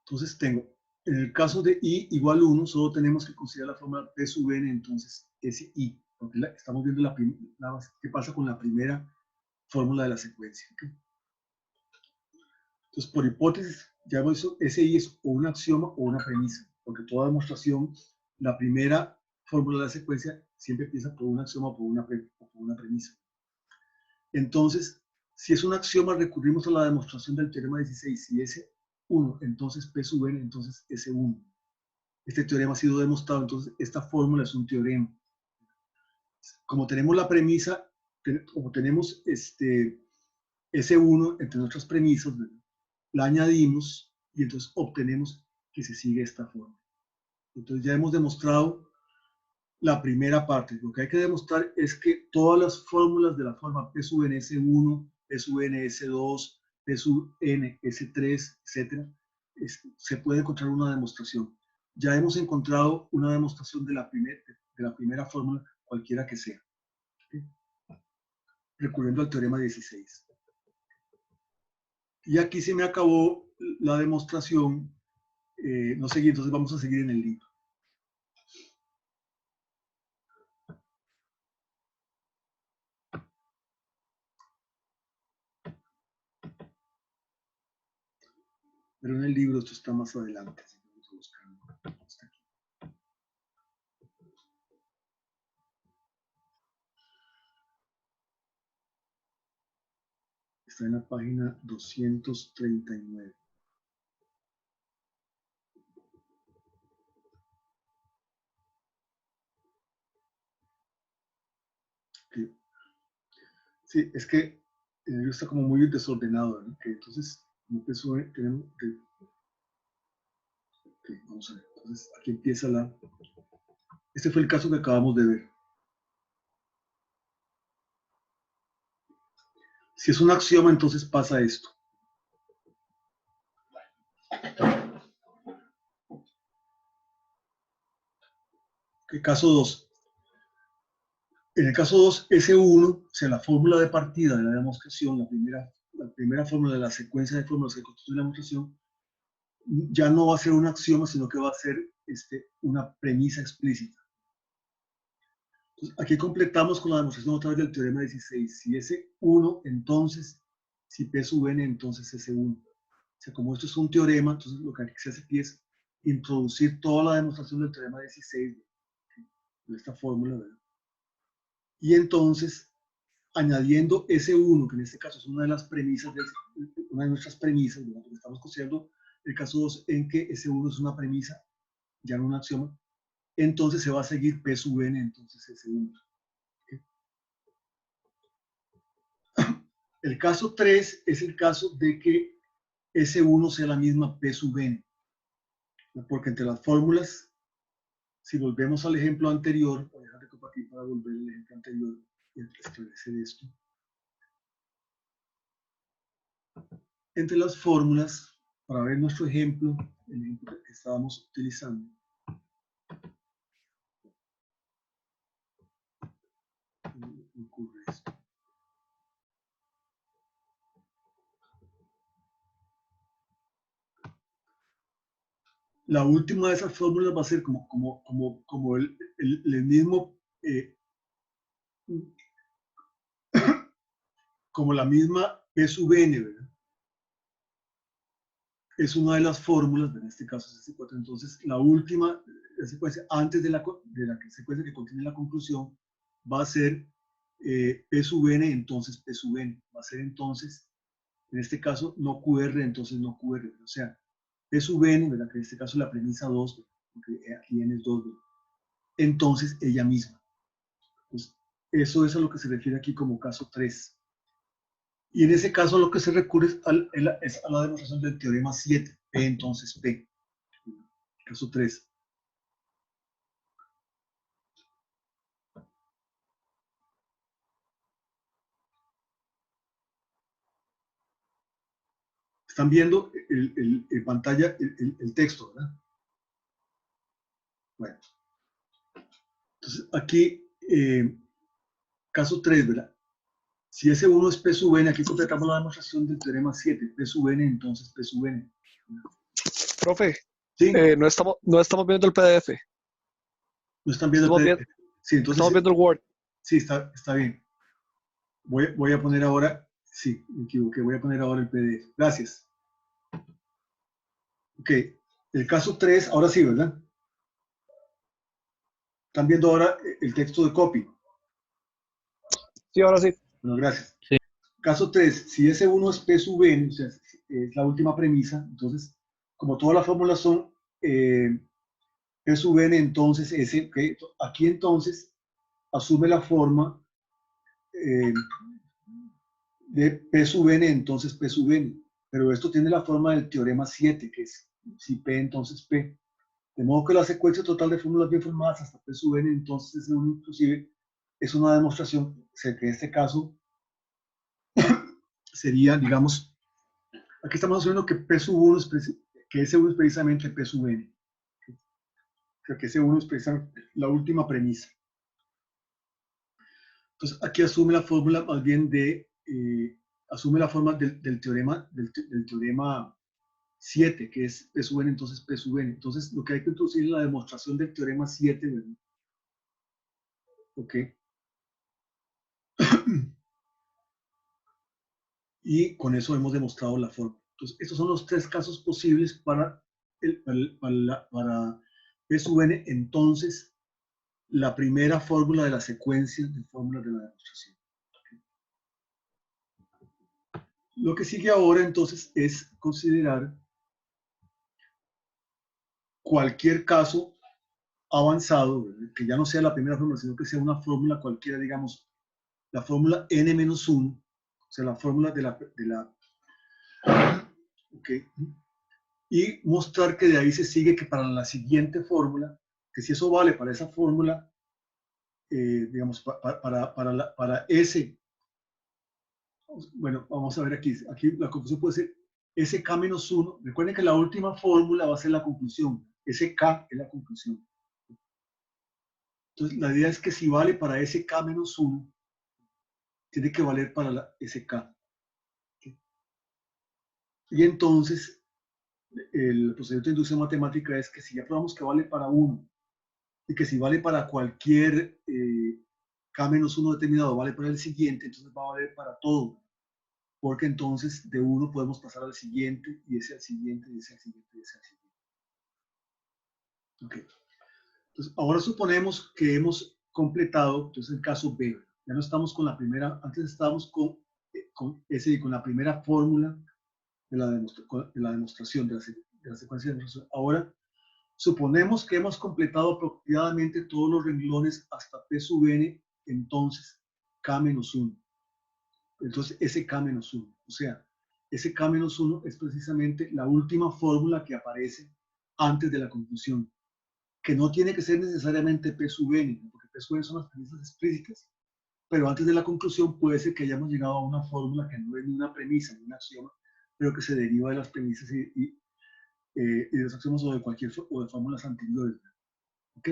entonces tengo, en el caso de i igual 1, solo tenemos que considerar la fórmula P sub n, entonces es i, porque estamos viendo qué pasa con la primera fórmula de la secuencia. ¿Okay? Entonces, por hipótesis, ya hemos visto, ese i es o un axioma o una premisa, porque toda demostración, la primera fórmula de la secuencia siempre empieza por un axioma o por una premisa. Entonces, si es un axioma, recurrimos a la demostración del teorema 16. Si es 1, entonces P sub n, entonces S1. Este teorema ha sido demostrado, entonces esta fórmula es un teorema. Como tenemos la premisa, como tenemos S1 entre nuestras premisas, ¿verdad? La añadimos y entonces obtenemos que se sigue esta forma. Entonces ya hemos demostrado la primera parte. Lo que hay que demostrar es que todas las fórmulas de la forma P sub n S1, P sub n S2, P sub n S3, etc., se puede encontrar una demostración. Ya hemos encontrado una demostración de la primera fórmula, cualquiera que sea, ¿sí? Recurriendo al teorema 16. Y aquí se me acabó la demostración. No seguí, entonces vamos a seguir en el libro. Pero en el libro esto está más adelante. Así que vamos a buscarlo. Está aquí. Está en la página 239. Okay. Sí, es que el libro está como muy desordenado, ¿no? Okay, entonces, tenemos que... Okay, vamos a ver. Entonces, aquí empieza Este fue el caso que acabamos de ver. Si es un axioma, entonces pasa esto. Okay, caso 2. En el caso 2, S1, o sea, la fórmula de partida de la demostración, la primera fórmula de la secuencia de fórmulas que constituye la demostración, ya no va a ser un axioma, sino que va a ser una premisa explícita. Entonces, aquí completamos con la demostración otra vez del teorema 16. Si S1, entonces, si P sub n, entonces S1. O sea, como esto es un teorema, entonces lo que se hace aquí es introducir toda la demostración del teorema 16 de esta fórmula, ¿verdad? Y entonces, añadiendo S1, que en este caso es una de las premisas, una de nuestras premisas, ¿verdad? Porque estamos considerando el caso 2 en que S1 es una premisa, ya no un axioma, entonces se va a seguir P sub n, entonces S1. ¿Okay? El caso 3 es el caso de que S1 sea la misma P sub n, porque entre las fórmulas, si volvemos al ejemplo anterior, voy a dejar de compartir para volver al ejemplo anterior y establecer esto. Entre las fórmulas, para ver nuestro ejemplo, el ejemplo que estábamos utilizando, ocurre esto. La última de esas fórmulas va a ser como el mismo, como la misma P sub n, ¿verdad? Es una de las fórmulas, en este caso es S4, entonces la última la secuencia, antes de la secuencia que contiene la conclusión, va a ser P sub n, entonces P sub n, va a ser entonces, en este caso, no QR, entonces no QR, o sea, P sub n, ¿verdad? Que en este caso es la premisa 2, porque aquí n es 2, ¿verdad? Entonces ella misma. Pues, eso es a lo que se refiere aquí como caso 3. Y en ese caso lo que se recurre es a la demostración del teorema 7, P entonces P. Caso 3. Están viendo en pantalla el texto, ¿verdad? Bueno. Entonces aquí, caso 3, ¿verdad? Si S1 es P sub n, aquí completamos la demostración del teorema 7, P sub n, entonces P sub n. Profe, ¿Sí? no estamos viendo el PDF. ¿No están viendo Estamos, el viendo, PDF? Sí, entonces, estamos viendo el Word. sí, está bien. Voy a poner ahora, sí, me equivoqué, voy a poner ahora el PDF. Gracias. Ok, el caso 3, ahora sí, ¿verdad? Están viendo ahora el texto de copy. Sí, ahora sí. Bueno, gracias. Sí. Caso 3, si S1 es P sub n, o sea, es la última premisa, entonces, como todas las fórmulas son P sub n, entonces S, okay, aquí entonces asume la forma de P sub n, entonces P sub n, pero esto tiene la forma del teorema 7, que es si P, entonces P. De modo que la secuencia total de fórmulas bien formadas hasta P sub n, entonces S1 inclusive, es una demostración, o sea, que en este caso sería, digamos, aquí estamos asumiendo que P sub 1 que S1 es precisamente P sub n. O sea, que S1 es precisamente la última premisa. Entonces, aquí asume la fórmula más bien de, asume la forma del teorema 7, que es P sub n, entonces P sub n. Entonces, lo que hay que introducir es la demostración del teorema 7, ¿verdad? Ok. Y con eso hemos demostrado la forma. Entonces, estos son los tres casos posibles para P sub n. Entonces, la primera fórmula de la secuencia de fórmulas de la demostración. Lo que sigue ahora, entonces, es considerar cualquier caso avanzado, ¿verdad? Que ya no sea la primera fórmula, sino que sea una fórmula cualquiera, digamos, la fórmula n-1, o sea, la fórmula de la okay. Y mostrar que de ahí se sigue que para la siguiente fórmula, que si eso vale para esa fórmula, digamos, para S, Bueno, vamos a ver aquí. Aquí la conclusión puede ser SK-1. Recuerden que la última fórmula va a ser la conclusión. SK es la conclusión. Entonces, la idea es que si vale para SK-1, tiene que valer para la SK. Y entonces, el procedimiento de inducción matemática es que si ya probamos que vale para 1 y que si vale para cualquier K-1 determinado, vale para el siguiente, entonces va a valer para todo. Porque entonces de uno podemos pasar al siguiente, y ese al siguiente, y ese al siguiente, y ese al siguiente. Okay. Entonces, ahora suponemos que hemos completado, entonces el caso B. Ya no estamos con la primera, antes estábamos con la primera fórmula de la demostración, de la secuencia de demostración. Ahora, suponemos que hemos completado apropiadamente todos los renglones hasta P sub n, entonces K-1. Entonces, ese K-1. O sea, ese K-1 es precisamente la última fórmula que aparece antes de la conclusión, que no tiene que ser necesariamente P sub n, porque P sub n son las premisas explícitas, pero antes de la conclusión puede ser que hayamos llegado a una fórmula que no es ni una premisa ni un axioma, pero que se deriva de las premisas y de los axiomas o de fórmulas anteriores. ¿Ok?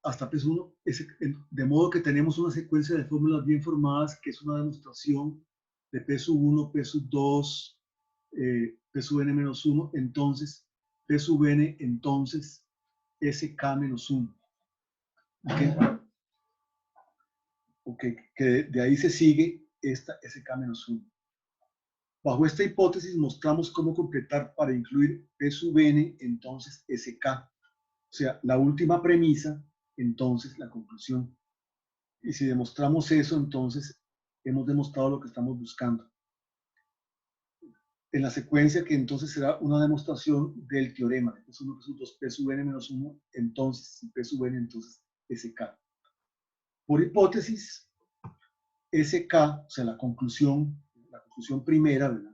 Hasta P1, de modo que tenemos una secuencia de fórmulas bien formadas, que es una demostración de P sub 1, P sub 2, P sub n menos 1, entonces P sub n, entonces SK menos 1. ¿Okay? Okay, que de ahí se sigue esta SK menos 1. Bajo esta hipótesis mostramos cómo completar para incluir P sub n, entonces SK. O sea, la última premisa, entonces la conclusión. Y si demostramos eso, entonces hemos demostrado lo que estamos buscando. En la secuencia que entonces será una demostración del teorema de P1, P2, P sub n menos 1, entonces, si P sub n, entonces SK. Por hipótesis, SK, o sea, la conclusión primera, ¿verdad?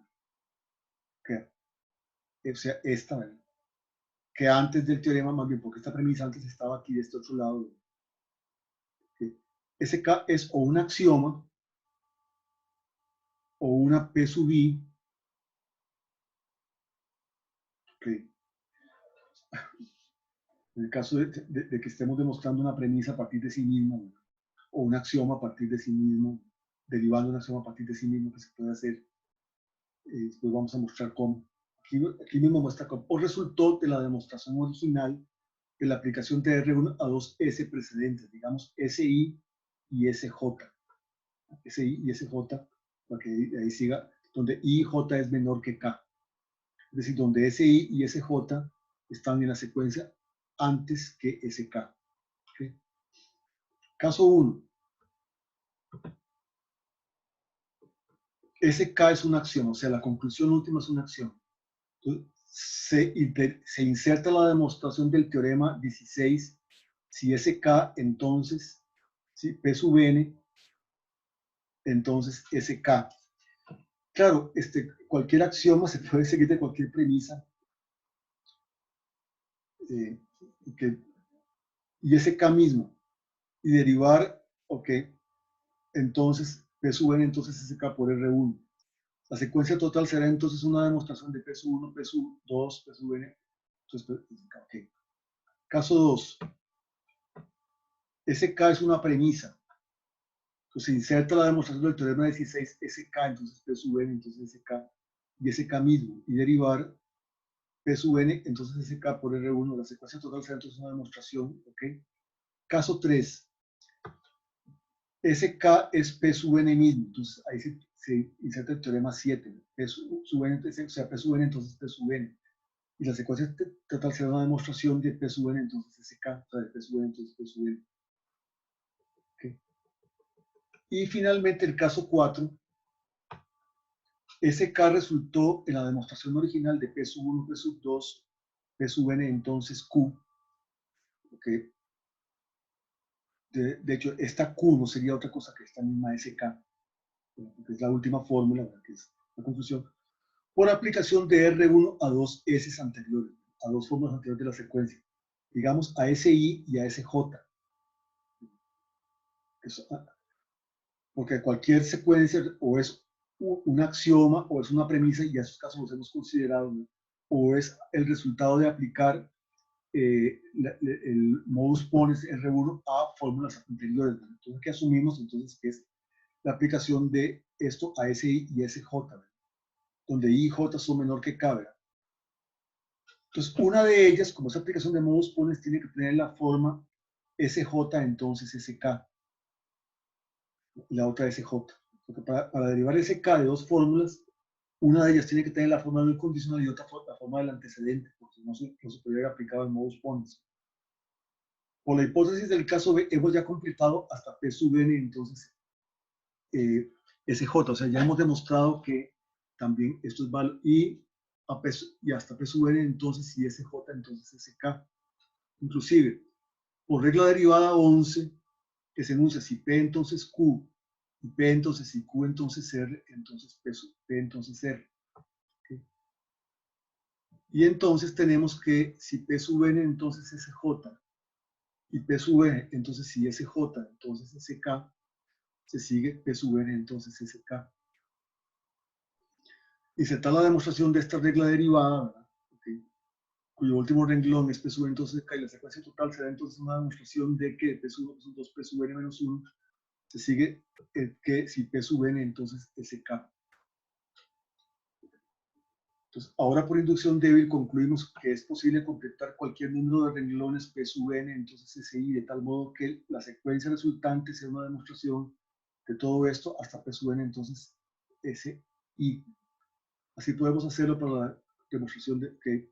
O sea, esta, ¿verdad? Que antes del teorema, más bien, porque esta premisa antes estaba aquí de este otro lado, ¿verdad? SK es o un axioma o una P sub i. Okay. En el caso de que estemos demostrando una premisa a partir de sí mismo, o un axioma a partir de sí mismo, derivando un axioma a partir de sí mismo que se puede hacer, después vamos a mostrar cómo. Aquí mismo muestra cómo. O resultó de la demostración original de la aplicación de R1 a dos S precedentes, digamos SI y SJ. SI y SJ, para que ahí siga, donde I y J es menor que K. Es decir, donde SI y SJ están en la secuencia antes que SK. ¿Okay? Caso 1. SK es una acción, o sea, la conclusión última es una acción. Entonces, se inserta la demostración del teorema 16. Si SK, entonces, si P sub n, entonces SK. Claro, cualquier axioma se puede seguir de cualquier premisa. Y SK mismo. Y derivar, ok, entonces P sub n, entonces SK por R1. La secuencia total será entonces una demostración de P sub 1, P sub 2, P sub n. Entonces, okay. Caso 2. SK es una premisa. Entonces se inserta la demostración del teorema 16, SK, entonces P sub n, entonces SK, y SK mismo. Y derivar P sub n, entonces SK por R1. La secuencia total será entonces una demostración. ¿Ok? Caso 3. SK es P sub n mismo. Entonces ahí se inserta el teorema 7. P sub n, o sea, P sub n, entonces P sub n. Y la secuencia total será una demostración de P sub n, entonces SK, o sea, de P sub n, entonces P sub n. Okay. Y finalmente el caso 4, SK resultó en la demostración original de P sub 1, P sub 2, P sub n, entonces Q. Okay. De hecho, esta Q no sería otra cosa que esta misma SK, que es la última fórmula, que es la conclusión, por aplicación de R1 a dos S anteriores, a dos fórmulas anteriores de la secuencia, digamos a SI y a SJ. porque cualquier secuencia o es un axioma o es una premisa, y en estos casos los hemos considerado, ¿no? O es el resultado de aplicar el modus ponens R1 a fórmulas anteriores, ¿no? Entonces, ¿qué asumimos? Entonces, que es la aplicación de esto a SI y SJ, ¿no? Donde I y J son menor que K, ¿verdad? Entonces, una de ellas, como esa aplicación de modus ponens, tiene que tener la forma SJ, entonces SK, y la otra SJ. Porque para derivar SK de dos fórmulas, una de ellas tiene que tener la forma del condicional y otra la forma del antecedente, porque no se puede haber aplicado el modus ponens. Por la hipótesis del caso B, hemos ya completado hasta P sub n, entonces SJ, o sea, ya hemos demostrado que también esto es válido, y hasta P sub n, entonces si SJ, entonces SK. Inclusive, por regla derivada 11, que se enuncia si P entonces Q, y P entonces y Q entonces R, entonces P entonces R. ¿Okay? Y entonces tenemos que si P sub n entonces SJ, y P sub n entonces si SJ, entonces SK, se sigue P sub n entonces SK. Y se está la demostración de esta regla derivada, ¿verdad? Okay, cuyo último renglón es P sub n entonces SK, y la secuencia total será entonces una demostración de que P sub 1 2 P sub n menos 1 se sigue que si P sub n entonces SK. Entonces, ahora por inducción débil concluimos que es posible completar cualquier número de renglones P sub n, entonces SI, de tal modo que la secuencia resultante sea una demostración de todo esto hasta P sub n, entonces SI. Así podemos hacerlo para la demostración de que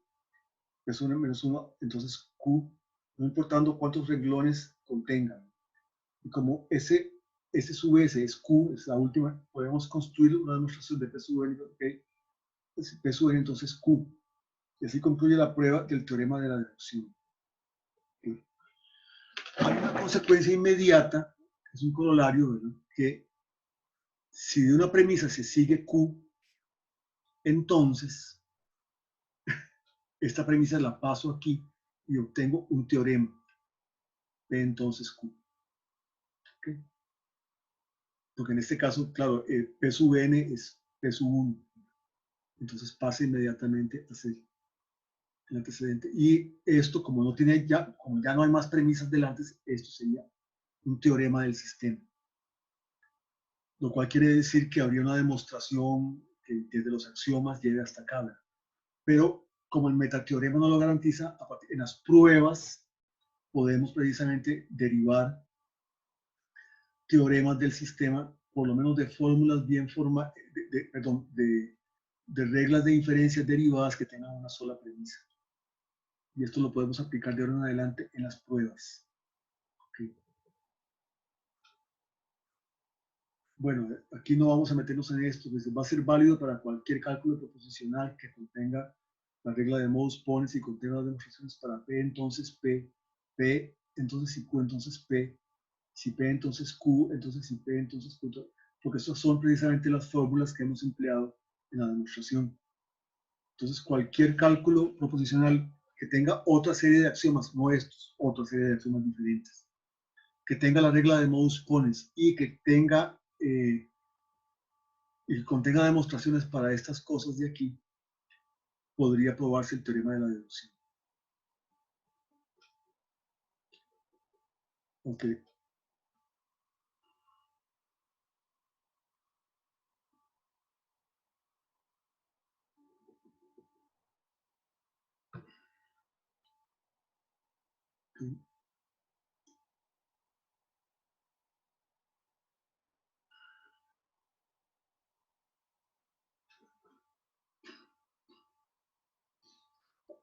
P sub n menos 1, entonces Q, no importando cuántos renglones contengan. Y como S sub S es Q, es la última, podemos construir una demostración de P sub n, okay, P sub n entonces Q. Y así concluye la prueba del teorema de la deducción. ¿Okay? Hay una consecuencia inmediata, es un corolario, ¿verdad? Que si de una premisa se sigue Q, entonces esta premisa la paso aquí y obtengo un teorema. P entonces Q. ¿Okay? Porque en este caso, claro, P sub n es P sub 1. Entonces pasa inmediatamente a ser el antecedente. Y esto, como ya no hay más premisas delante, esto sería un teorema del sistema. Lo cual quiere decir que habría una demostración que desde los axiomas llegue hasta acá, ¿verdad? Pero como el metateorema no lo garantiza, en las pruebas podemos precisamente derivar teoremas del sistema, por lo menos de fórmulas bien formadas, de reglas de inferencia derivadas que tengan una sola premisa. Y esto lo podemos aplicar de ahora en adelante en las pruebas. Okay. Bueno, aquí no vamos a meternos en esto, pues va a ser válido para cualquier cálculo proposicional que contenga la regla de modus ponens y contenga las demostraciones para P, entonces P, P, entonces si Q, entonces P, si P, entonces Q, entonces si P, entonces Q, porque estas son precisamente las fórmulas que hemos empleado en la demostración. Entonces, cualquier cálculo proposicional que tenga otra serie de axiomas, no estos, otra serie de axiomas diferentes, que tenga la regla de modus ponens y que tenga y contenga demostraciones para estas cosas de aquí, podría probarse el teorema de la deducción. Ok. Okay.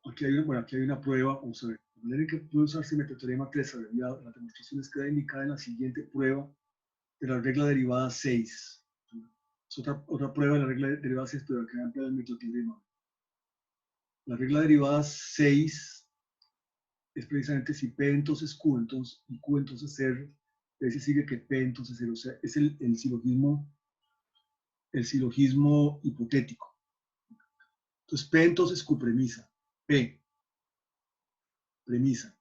Aquí hay una prueba, vamos a ver. De manera que puede usarse el metateorema 3 abreviado, la demostración queda indicada en la siguiente prueba de la regla derivada 6. Es otra prueba de la regla derivada 6, pero que amplia el metateorema. La regla derivada 6 es precisamente si P entonces Q, entonces, y Q entonces R, de ahí se sigue que P entonces R, o sea, es el silogismo hipotético. Entonces, P entonces Q premisa, P premisa.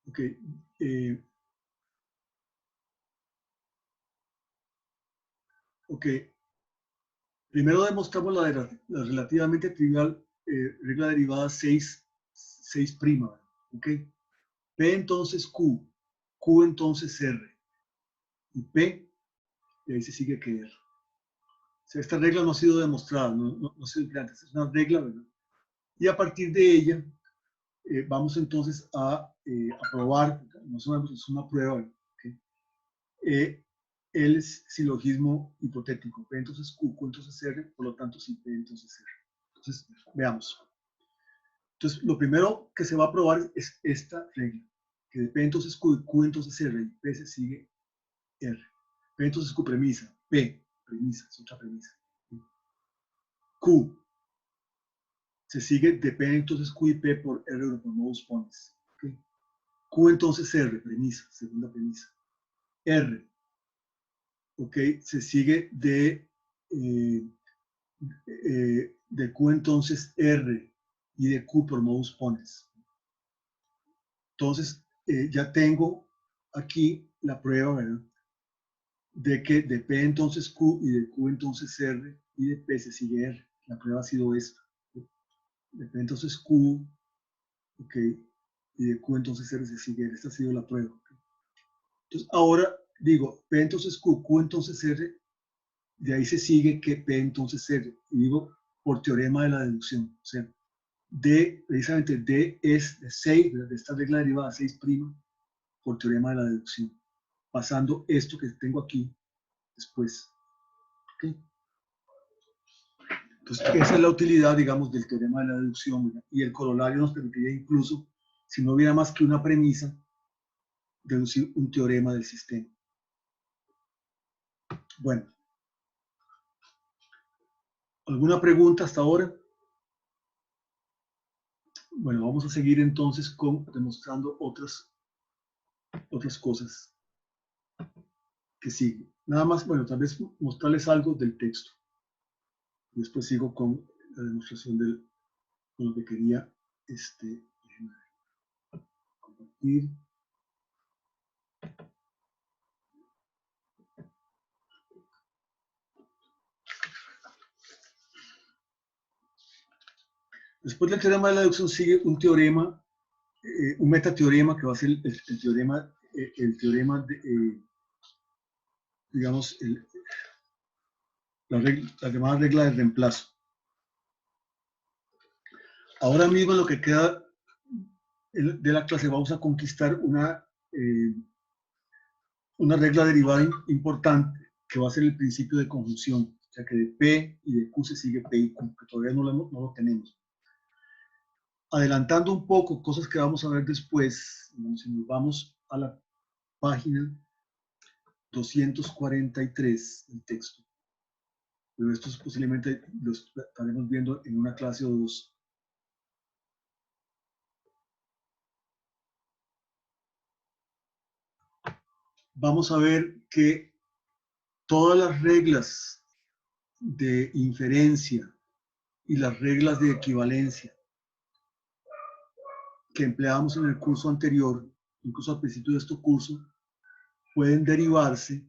Ok, Ok. Primero demostramos la relativamente trivial regla derivada 6', ¿ok? P entonces Q, Q entonces R, y P, y ahí se sigue que R. O sea, esta regla no ha sido demostrada, no ha sido empleada, es una regla, ¿verdad? Y a partir de ella, vamos entonces a probar, no es una prueba, ¿okay? El silogismo hipotético, P entonces Q, Q entonces R, por lo tanto sí, P entonces R. Entonces, veamos. Entonces, lo primero que se va a probar es esta regla, que de P entonces Q, Q entonces R, y P se sigue R. P entonces Q premisa, P premisa, es otra premisa. Q se sigue de P entonces Q y P por R por modus ponens. ¿Okay? Q entonces R, premisa, segunda premisa. R, ok, se sigue de Q entonces R y de Q por modus ponens. Entonces, ya tengo aquí la prueba, ¿verdad? De que de P entonces Q y de Q entonces R y de P se sigue R. La prueba ha sido esta. De P entonces Q, ok, y de Q entonces R se sigue R. Esta ha sido la prueba. ¿Okay? Entonces, ahora digo P entonces Q, Q entonces R, de ahí se sigue que P entonces R. Y digo por teorema de la deducción. O sea, D, precisamente D es de 6, de esta regla derivada 6', por teorema de la deducción. Pasando esto que tengo aquí después. ¿Okay? Entonces, esa es la utilidad, digamos, del teorema de la deducción, ¿verdad? Y el corolario nos permitiría incluso, si no hubiera más que una premisa, deducir un teorema del sistema. Bueno, ¿alguna pregunta hasta ahora? Bueno, vamos a seguir entonces demostrando otras cosas que siguen. Nada más, bueno, tal vez mostrarles algo del texto. Después sigo con la demostración con lo que quería compartir. Después del teorema de la deducción sigue un teorema, un metateorema que va a ser el teorema de, digamos, la llamada regla de reemplazo. Ahora mismo en lo que queda de la clase vamos a conquistar una regla derivada importante que va a ser el principio de conjunción. O sea que de P y de Q se sigue P y Q, que todavía no lo tenemos. Adelantando un poco, cosas que vamos a ver después, si nos vamos a la página 243 del texto. Pero esto posiblemente lo estaremos viendo en una clase o dos. Vamos a ver que todas las reglas de inferencia y las reglas de equivalencia que empleamos en el curso anterior, incluso al principio de este curso, pueden derivarse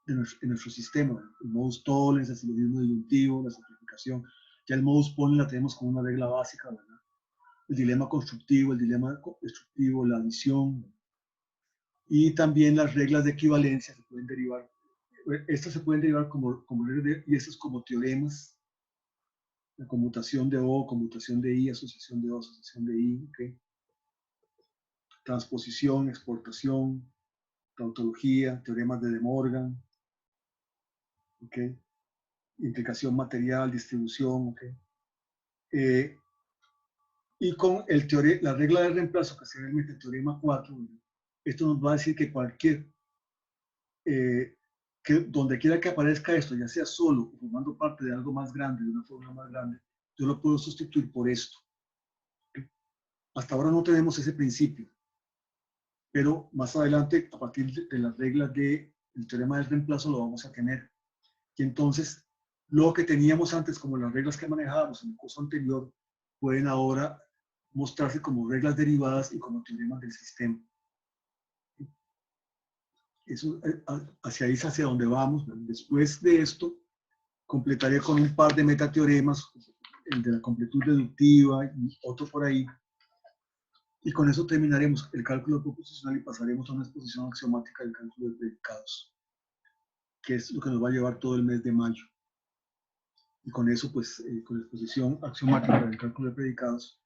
en nuestro sistema. El modus tollens, el silogismo disyuntivo, la simplificación. Ya el modus ponens la tenemos como una regla básica, ¿verdad? El dilema constructivo, el dilema destructivo, la adición. Y también las reglas de equivalencia se pueden derivar. Estas se pueden derivar como reglas y estas como teoremas. La conmutación de O, conmutación de I, asociación de O, asociación de I. ¿Okay? Transposición, exportación, tautología, teoremas de De Morgan. ¿Okay? Implicación material, distribución. ¿Okay? Y con la regla de reemplazo, que se llama el teorema 4, esto nos va a decir que cualquier, donde quiera que aparezca esto, ya sea solo o formando parte de algo más grande, de una fórmula más grande, yo lo puedo sustituir por esto. Hasta ahora no tenemos ese principio, pero más adelante, a partir de las reglas del teorema del reemplazo, lo vamos a tener. Y entonces, lo que teníamos antes, como las reglas que manejábamos en el curso anterior, pueden ahora mostrarse como reglas derivadas y como teoremas del sistema. eso, hacia ahí es hacia donde vamos. Después de esto, completaría con un par de metateoremas, el de la completud deductiva y otro por ahí. Y con eso terminaremos el cálculo proposicional y pasaremos a una exposición axiomática del cálculo de predicados, que es lo que nos va a llevar todo el mes de mayo. Y con eso, pues, con la exposición axiomática del cálculo de predicados,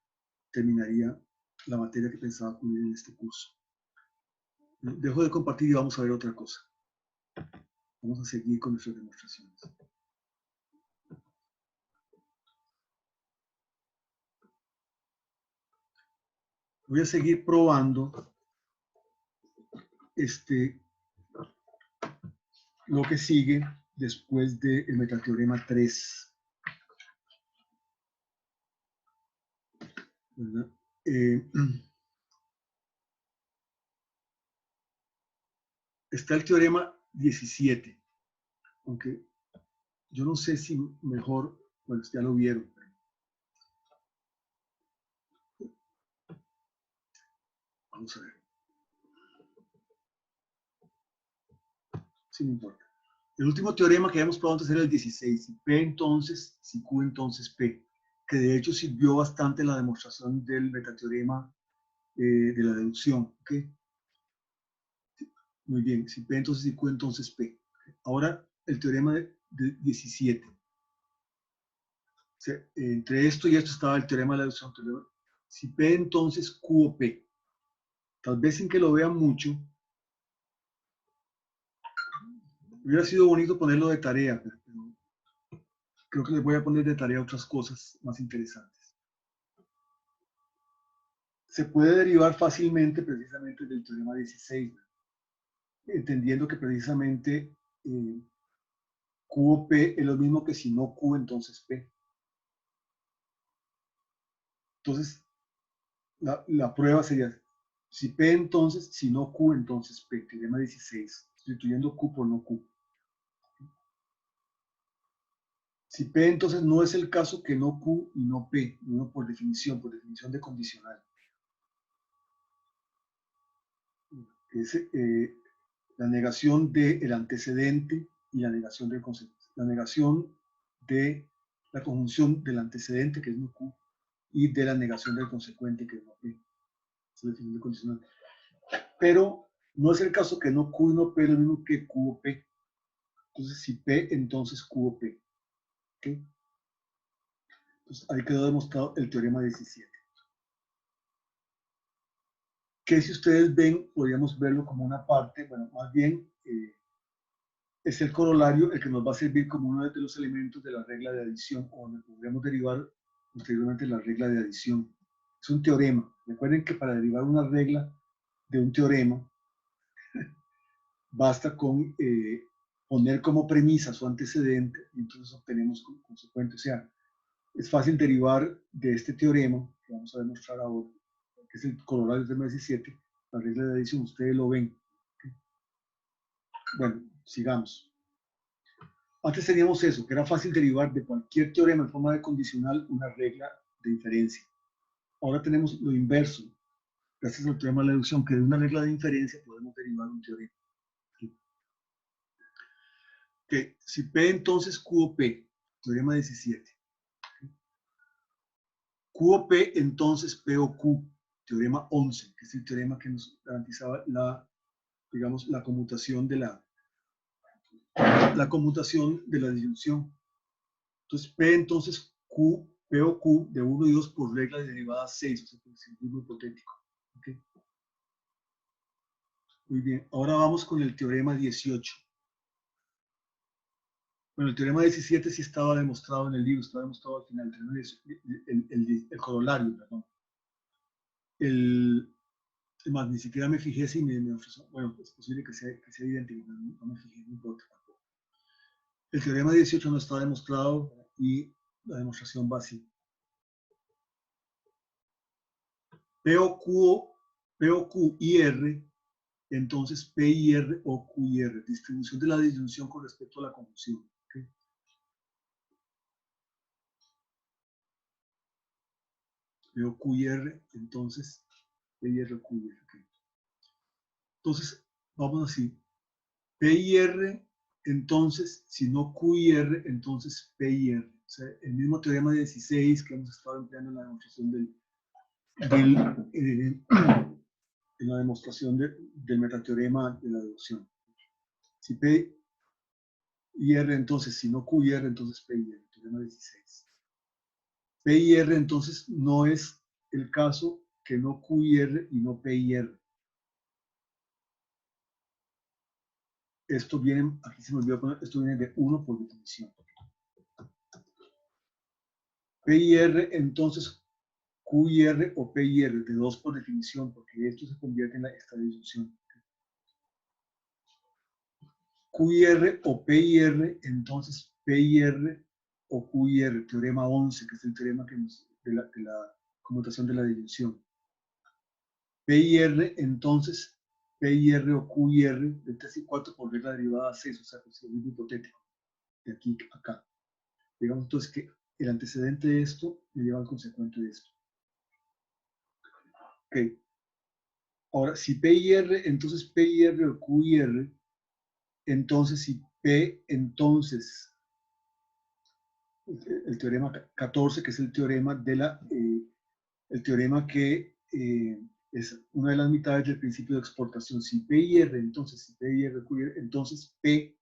terminaría la materia que pensaba cubrir en este curso. Dejo de compartir y vamos a ver otra cosa. Vamos a seguir con nuestras demostraciones. Voy a seguir probando lo que sigue después del metateorema 3. ¿Verdad? Está el teorema 17, aunque yo no sé si mejor, bueno, ya lo vieron. Vamos a ver. Sí, no importa. El último teorema que habíamos probado antes era el 16. Si P entonces, si Q entonces P, que de hecho sirvió bastante en la demostración del metateorema de la deducción. ¿Okay? Muy bien, si P entonces, si Q entonces P. Ahora el teorema de 17. O sea, entre esto y esto estaba el teorema de la deducción. Si P entonces Q o P. Tal vez sin que lo vean mucho, hubiera sido bonito ponerlo de tarea, pero creo que les voy a poner de tarea otras cosas más interesantes. Se puede derivar fácilmente precisamente del teorema 16, entendiendo que precisamente Q o P es lo mismo que si no Q, entonces P. Entonces, la prueba sería, si P entonces, si no Q, entonces P, teorema 16, sustituyendo Q por no Q. Si P entonces no es el caso que no Q y no P, no por definición de condicional. Es la negación del antecedente y la negación del concepto. La negación de la conjunción del antecedente, que es no Q, y de la negación del consecuente, que es no P. Es la definición de condicional. Pero no es el caso que no Q y no P es lo mismo que Q o P. Entonces, si P, entonces Q o P. ¿Okay? Entonces, ahí quedó demostrado el teorema 17. Que si ustedes ven, podríamos verlo como una parte, bueno, más bien es el corolario el que nos va a servir como uno de los elementos de la regla de adición, o donde podríamos derivar posteriormente la regla de adición. Es un teorema. Recuerden que para derivar una regla de un teorema, basta con poner como premisa su antecedente y entonces obtenemos consecuente. O sea, es fácil derivar de este teorema, que vamos a demostrar ahora, que es el corolario del tema 17, la regla de adición, ustedes lo ven. Bueno, sigamos. Antes teníamos eso, que era fácil derivar de cualquier teorema en forma de condicional una regla de inferencia. Ahora tenemos lo inverso, gracias al teorema de la deducción, que de una regla de inferencia podemos derivar un teorema. Que si P entonces Q o P, teorema 17. Q o P entonces P o Q, teorema 11, que es el teorema que nos garantizaba digamos, la conmutación de la conmutación de la disyunción. Entonces P entonces Q, P o Q de 1 y 2 por regla de derivada 6, o sea, por simbolismo hipotético. ¿Okay? Muy bien, ahora vamos con el teorema 18. Bueno, el teorema 17 sí estaba demostrado en el libro, estaba demostrado al final, el corolario, perdón. Más, ni siquiera me fijé si me ofreció, bueno, es posible que sea idéntico, no me fijé, no importa tampoco. El teorema 18 no está demostrado y la demostración va así. P o Q y R, entonces P y R o Q y R, distribución de la disyunción con respecto a la conjunción. ¿Okay? P o Q y R, entonces P y R o Q y R. ¿Okay? Entonces, vamos así. P y R, entonces, si no Q y R, entonces P y R. O sea, el mismo teorema 16 que hemos estado empleando en la demostración en la demostración del metateorema de la deducción. Si P y R, entonces, si no Q y R, entonces P y R, teorema 16. P y R, entonces, no es el caso que no Q y R y no P y R. Esto viene, aquí se me olvidó poner, esto viene de 1 por definición. P y R, entonces, Q y R o P y R, de 2 por definición, porque esto se convierte en esta disyunción. Q y R o P y R, entonces P y R o Q y R, teorema 11, que es el teorema de la conmutación de la disyunción. P y R, entonces P y R o Q y R, de 3 y 4 por regla derivada 6, o sea, que es el mismo hipotético, de aquí a acá. Digamos entonces que el antecedente de esto me lleva al consecuente de esto. Ok. Ahora, si P y R, entonces P y R o Q y R, entonces si P, entonces el teorema 14, que es el teorema el teorema que es una de las mitades del principio de exportación. Si P y R, entonces si P y R, Q y R, entonces P,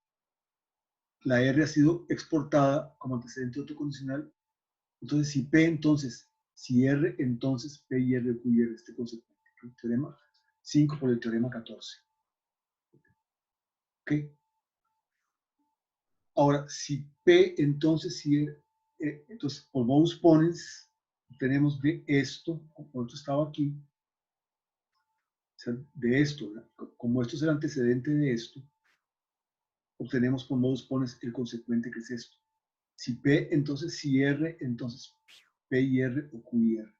la R ha sido exportada como antecedente autocondicional. Entonces si P, entonces si R, entonces P y R, Q y R, este consecuente. El teorema 5 por el teorema 14. ¿Ok? Ahora, si P, entonces si entonces por modus ponens tenemos de esto, como esto estaba aquí, o sea, de esto, ¿verdad? Como esto es el antecedente de esto, obtenemos por modus ponens el consecuente que es esto. Si P, entonces si R, entonces P y R o Q y R.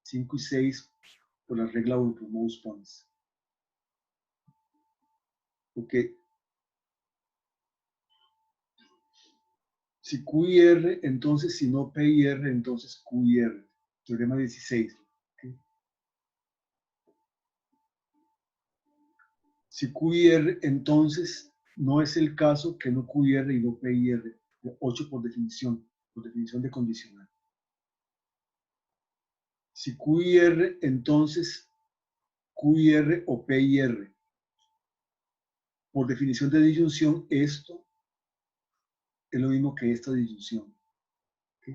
5 y 6 por la regla 1 por modus ponens. Ok. Si Q y R, entonces si no P y R, entonces Q y R. Teorema 16. ¿Okay? Si Q y R, entonces no es el caso que no Q y R y no P y R. 8 por definición de condicional. Si Q y R, entonces Q y R o P y R. Por definición de disyunción, esto es lo mismo que esta disyunción. ¿Okay?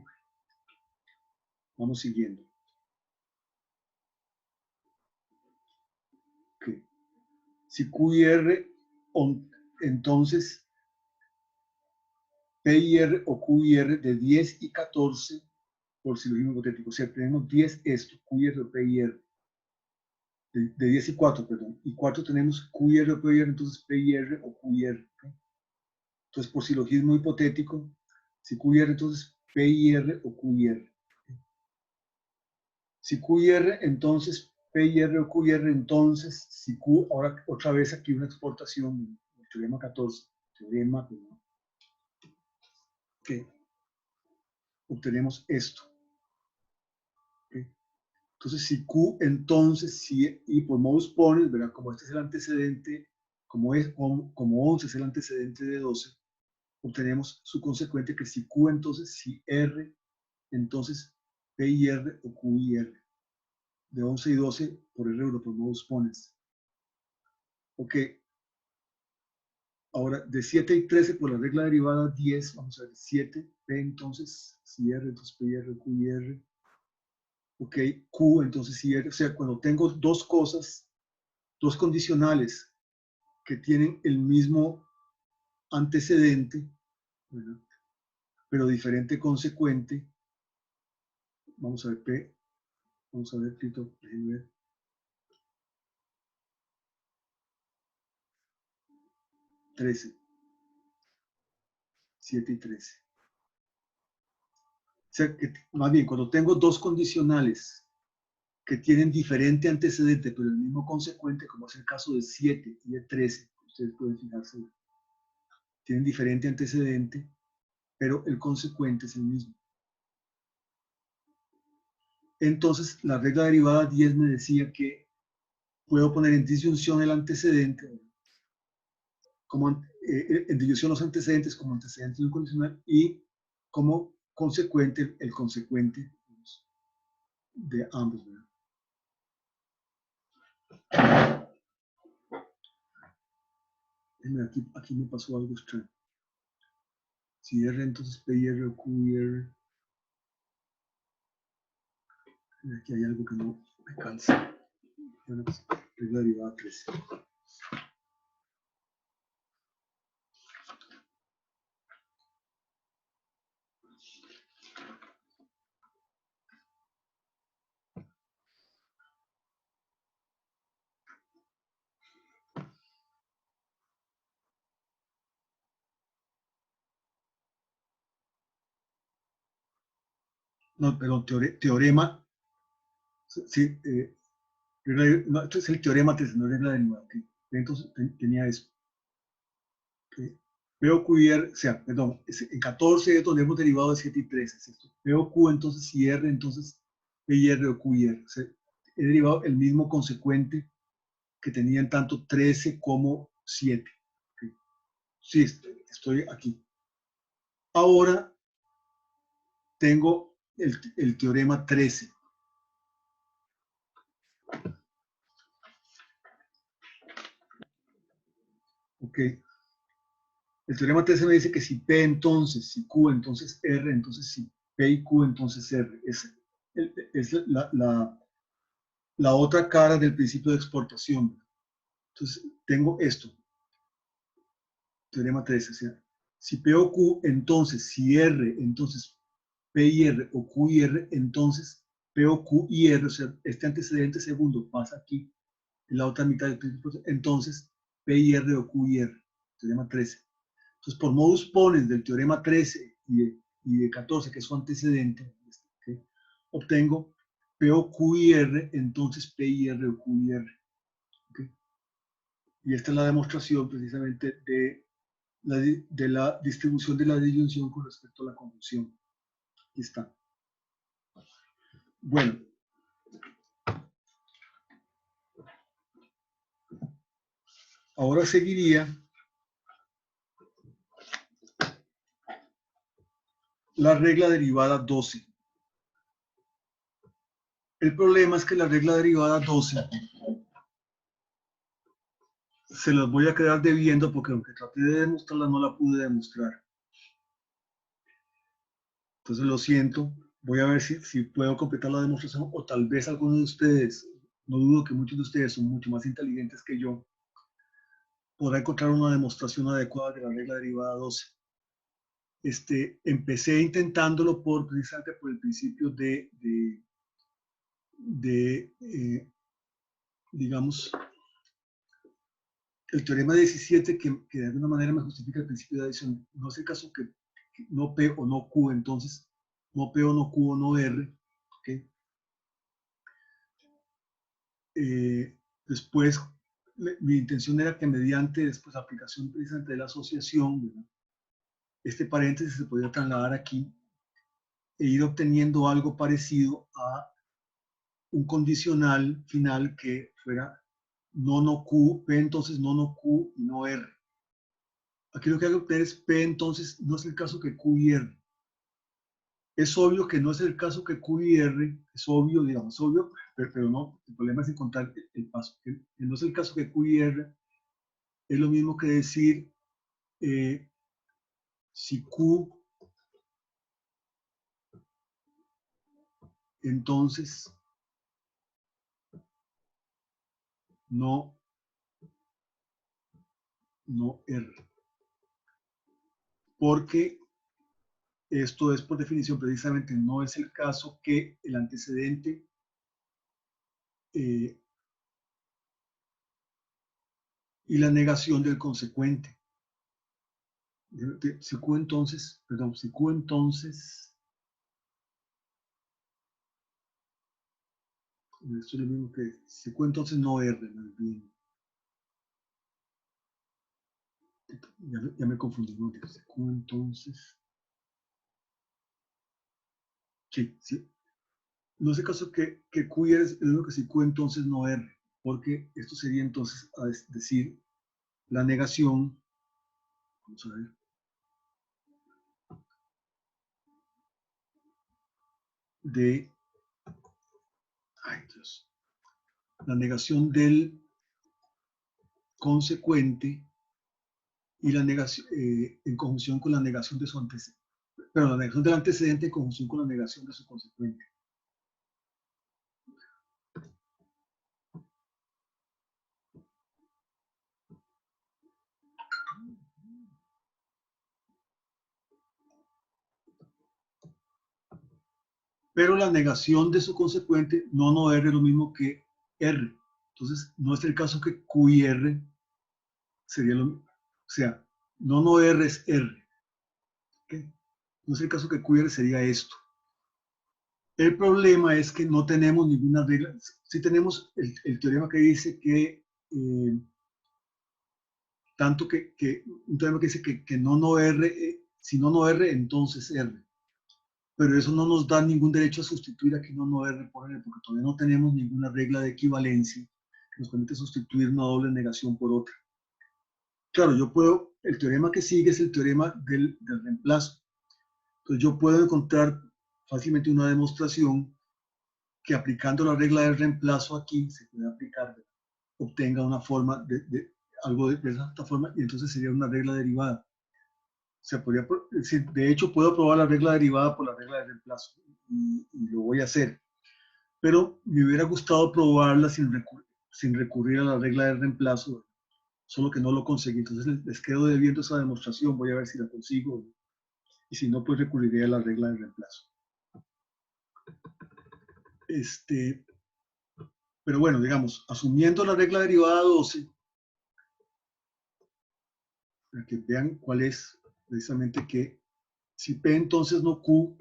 Vamos siguiendo. Okay. Si Q y R, entonces P y R o Q y R de 10 y 14 por silogismo hipotético. O sea, tenemos 10 esto, Q y R o P y R. De 10 y 4, perdón. Y 4 tenemos Q y R o P y R, entonces P y R o Q y R. ¿Okay? Entonces, por silogismo hipotético, si Q y R, entonces P y R o Q y R. ¿Okay? Si Q y R, entonces P y R o Q y R, entonces si Q, ahora otra vez aquí una exportación, el teorema 14, teorema, perdón, que obtenemos esto. ¿Okay? Entonces, si Q, entonces, si, y por modus ponens, ¿verdad? Como este es el antecedente, como 11 es el antecedente de 12, obtenemos su consecuente que si Q, entonces, si R, entonces P y R o Q y R. De 11 y 12 por R1 por modus ponens. Ok. Ahora, de 7 y 13 por la regla derivada 10, vamos a ver, 7, P, entonces, si R, entonces P y R, Q y R. Ok, Q, entonces si R, o sea, cuando tengo dos cosas, dos condicionales que tienen el mismo antecedente, ¿verdad? Pero diferente consecuente, vamos a ver P, vamos a ver Tito, déjenme ver. Trece, 7 y 13. O sea, que más bien, cuando tengo dos condicionales que tienen diferente antecedente, pero el mismo consecuente, como es el caso de 7 y de 13, ustedes pueden fijarse, tienen diferente antecedente, pero el consecuente es el mismo. Entonces, la regla derivada 10 me decía que puedo poner en disyunción el antecedente, en dilución los antecedentes como antecedente de un condicional y como consecuente el consecuente de ambos, ¿verdad? Aquí me pasó algo extraño. Si R, entonces P y R o Q y R. Aquí hay algo que no me calza. Bueno, pues, regla derivada 13. No, perdón, teorema. Sí, no, esto es el teorema 13, no regla derivada. Okay. Entonces tenía eso. Okay. P o Q y R, o sea, perdón, en 14 es donde hemos derivado de 7 y 13, es esto. P o Q, entonces, y R, entonces, P y R o Q y R. O sea, he derivado el mismo consecuente que tenían tanto 13 como 7. Okay. Sí, estoy aquí. Ahora tengo el teorema 13. Ok. El teorema 13 me dice que si P entonces, si Q entonces R, entonces si P y Q entonces R. Es la otra cara del principio de exportación. Entonces tengo esto. Teorema 13. O sea, si P o Q, entonces si R, entonces P y R o Q y R, entonces P o Q y R, o sea, este antecedente segundo pasa aquí en la otra mitad del principio, entonces P y R o Q y R. Teorema 13. Entonces, por modus ponens del teorema 13 y de 14, que es su antecedente, ¿okay? Obtengo P o Q y R, entonces P y R o Q y R. ¿Okay? Y esta es la demostración precisamente de la distribución de la disyunción con respecto a la conjunción. Aquí está. Bueno. Ahora seguiría la regla derivada 12. El problema es que la regla derivada 12 se las voy a quedar debiendo porque aunque traté de demostrarla no la pude demostrar. Entonces lo siento, voy a ver si puedo completar la demostración o tal vez algunos de ustedes, no dudo que muchos de ustedes son mucho más inteligentes que yo, podrá encontrar una demostración adecuada de la regla derivada 12. Empecé intentándolo precisamente por el principio digamos, el teorema 17 que de alguna manera me justifica el principio de adición. No es el caso que no P o no Q, entonces no P o no Q o no R. ¿Okay? Después, mi intención era que mediante después aplicación precisamente de la asociación, ¿verdad? Este paréntesis se podía trasladar aquí e ir obteniendo algo parecido a un condicional final que fuera no Q, P entonces no Q y no R. Aquí lo que hay que obtener es P entonces no es el caso que Q y R. Es obvio que no es el caso que Q y R, es obvio, digamos, obvio, pero no, el problema es encontrar el paso. Que no es el caso que Q y R, es lo mismo que decir si Q, entonces no R. Porque esto es por definición, precisamente no es el caso que el antecedente y la negación del consecuente. Si Q entonces, perdón, si Q entonces, esto es lo mismo que si Q entonces no R, más bien. Ya me confundí, ¿no? Si Q entonces, sí. No es el caso que Q y R es lo que si Q entonces no R, porque esto sería entonces, a decir, la negación Vamos a ver. De, ay Dios, la negación del consecuente y la negación en conjunción con la negación de su antecedente, pero la negación del antecedente en conjunción con la negación de su consecuente. Pero la negación de su consecuente no R es lo mismo que R. Entonces, no es el caso que Q y R sería lo mismo. O sea, no R es R. ¿Okay? No es el caso que Q y R sería esto. El problema es que no tenemos ninguna regla. Sí tenemos el teorema que dice que tanto un teorema que dice que no R, si no R, entonces R. Pero eso no nos da ningún derecho a sustituir aquí no R por R, porque todavía no tenemos ninguna regla de equivalencia que nos permite sustituir una doble negación por otra. Claro, yo puedo, el teorema que sigue es el teorema del reemplazo. Entonces yo puedo encontrar fácilmente una demostración que aplicando la regla del reemplazo aquí se puede aplicar, obtenga una forma algo de esta forma, y entonces sería una regla derivada. Se podría decir, de hecho puedo probar la regla derivada por la regla de reemplazo y lo voy a hacer, pero me hubiera gustado probarla sin recurrir a la regla de reemplazo, solo que no lo conseguí. Entonces les quedo debiendo esa demostración, voy a ver si la consigo, y si no, pues recurriré a la regla de reemplazo. Pero bueno, digamos, asumiendo la regla derivada 12, para que vean cuál es precisamente que si P entonces no Q,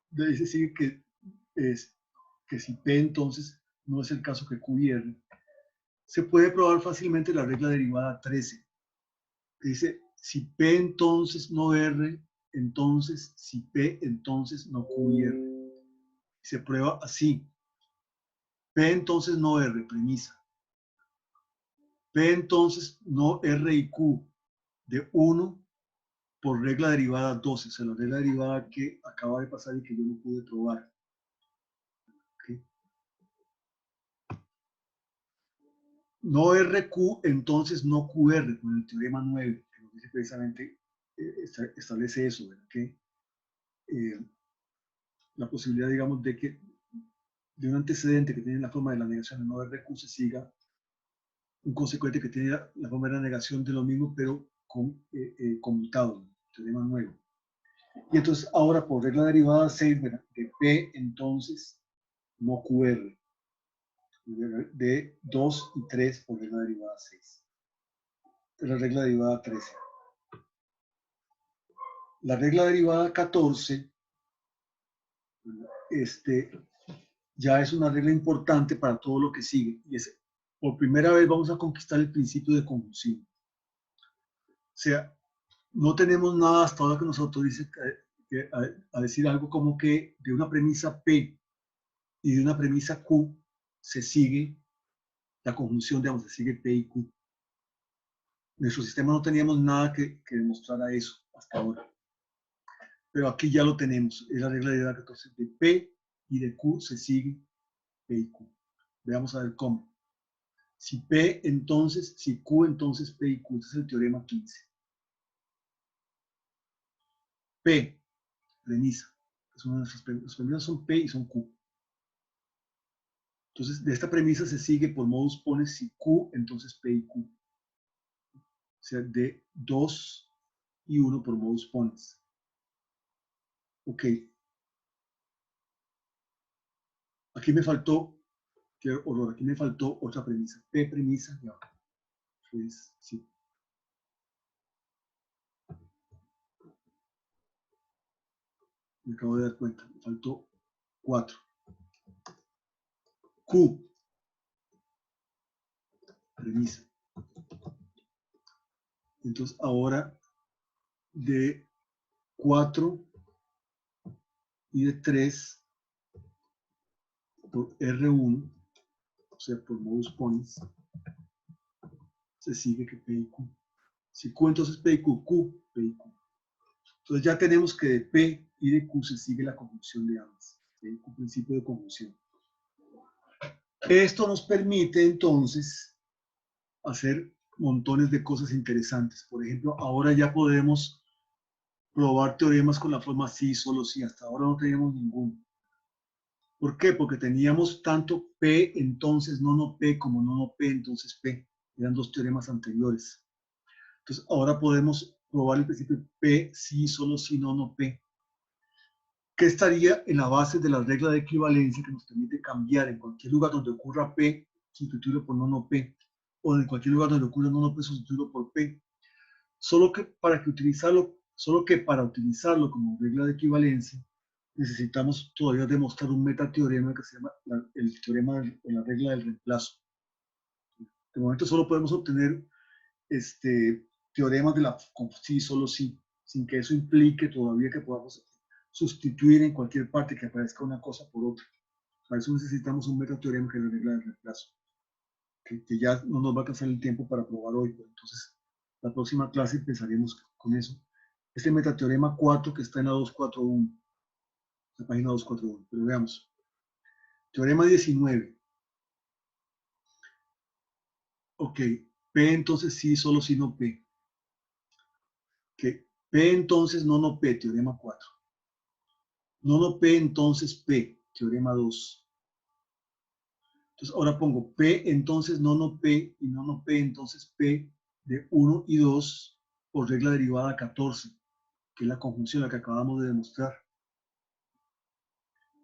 debe decir que si P entonces no es el caso que Q y R, se puede probar fácilmente la regla derivada 13, que dice si P entonces no R, entonces si P entonces no Q y R. Y se prueba así. P entonces no R, premisa. P entonces no R y Q de 1 por regla derivada 12, o sea, la regla derivada que acaba de pasar y que yo no pude probar. ¿Okay? No RQ, entonces no QR, con el teorema 9, que nos dice precisamente, establece eso, ¿verdad? Que la posibilidad, digamos, de que de un antecedente que tiene la forma de la negación de no RQ se siga un consecuente que tiene la forma de la negación de lo mismo, pero conmutado, teorema 9. Y entonces ahora por regla derivada 6, ¿verdad? De P entonces no QR, de 2 y 3 por regla derivada 6. De la regla derivada 13. La regla derivada 14 ya es una regla importante para todo lo que sigue. Y es, por primera vez vamos a conquistar el principio de conjunción. O sea, no tenemos nada hasta ahora que nos autorice a decir algo como que de una premisa P y de una premisa Q se sigue la conjunción, digamos, se sigue P y Q. En nuestro sistema no teníamos nada que demostrara eso hasta ahora. Pero aquí ya lo tenemos. Es la regla de edad 14. De P y de Q se sigue P y Q. Veamos a ver cómo. Si P, entonces, si Q, entonces P y Q. Este es el teorema 15. P, premisa. Es una de nuestras premisas. Las premisas son P y son Q. Entonces, de esta premisa se sigue por modus ponens si Q, entonces P y Q. O sea, de 2 y 1 por modus ponens. Ok. Aquí me faltó, qué horror, aquí me faltó otra premisa. P premisa, ya. Pues, sí. Me acabo de dar cuenta. Me faltó 4. Q. Premisa. Entonces, ahora de 4 y de 3 por R1, o sea, por modus ponens, se sigue que P y Q. Si Q, entonces P y Q, Q, P y Q. Entonces ya tenemos que de P y de Q se sigue la conjunción de ambas, ¿sí? Un principio de conjunción. Esto nos permite entonces hacer montones de cosas interesantes. Por ejemplo, ahora ya podemos probar teoremas con la forma sí, solo sí. Hasta ahora no teníamos ninguno. ¿Por qué? Porque teníamos tanto P, entonces no P, como no P, entonces P. Eran dos teoremas anteriores. Entonces ahora podemos probar el principio P, sí, solo sí, no P. ¿Qué estaría en la base de la regla de equivalencia que nos permite cambiar en cualquier lugar donde ocurra P, sustituirlo por no P, o en cualquier lugar donde ocurra no P, sustituirlo por P? Solo que para utilizarlo como regla de equivalencia, necesitamos todavía demostrar un metateorema que se llama el teorema de la regla del reemplazo. De momento solo podemos obtener teoremas de la sí, solo sí, sin que eso implique todavía que podamos sustituir en cualquier parte que aparezca una cosa por otra. Para eso necesitamos un metateorema que es la regla del reemplazo, que ya no nos va a alcanzar el tiempo para probar hoy, pero entonces la próxima clase empezaremos con eso. Este metateorema 4 que está en la 241, la página 241, pero veamos. Teorema 19. Ok, P entonces sí, solo sí, no P. Que P entonces no P, teorema 4. No P entonces P, teorema 2. Entonces ahora pongo P entonces no P y no P entonces P de 1 y 2 por regla derivada 14, que es la conjunción la que acabamos de demostrar.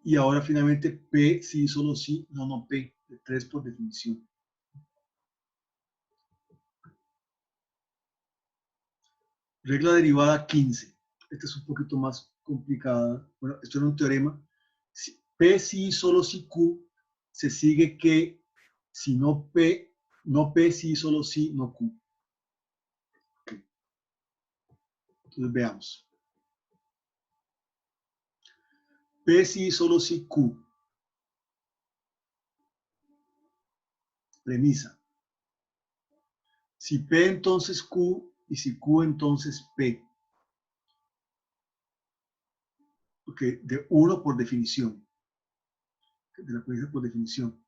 Y ahora finalmente P sí, solo sí, no P, de 3 por definición. Regla derivada 15. Esta es un poquito más complicada. Bueno, esto era un teorema. P sí, solo sí Q, se sigue que si no P sí, solo sí, no Q. Okay. Entonces veamos. P sí, solo sí Q. Premisa. Si P entonces Q y si Q entonces P. Ok, de 1 por definición. De la premisa por definición.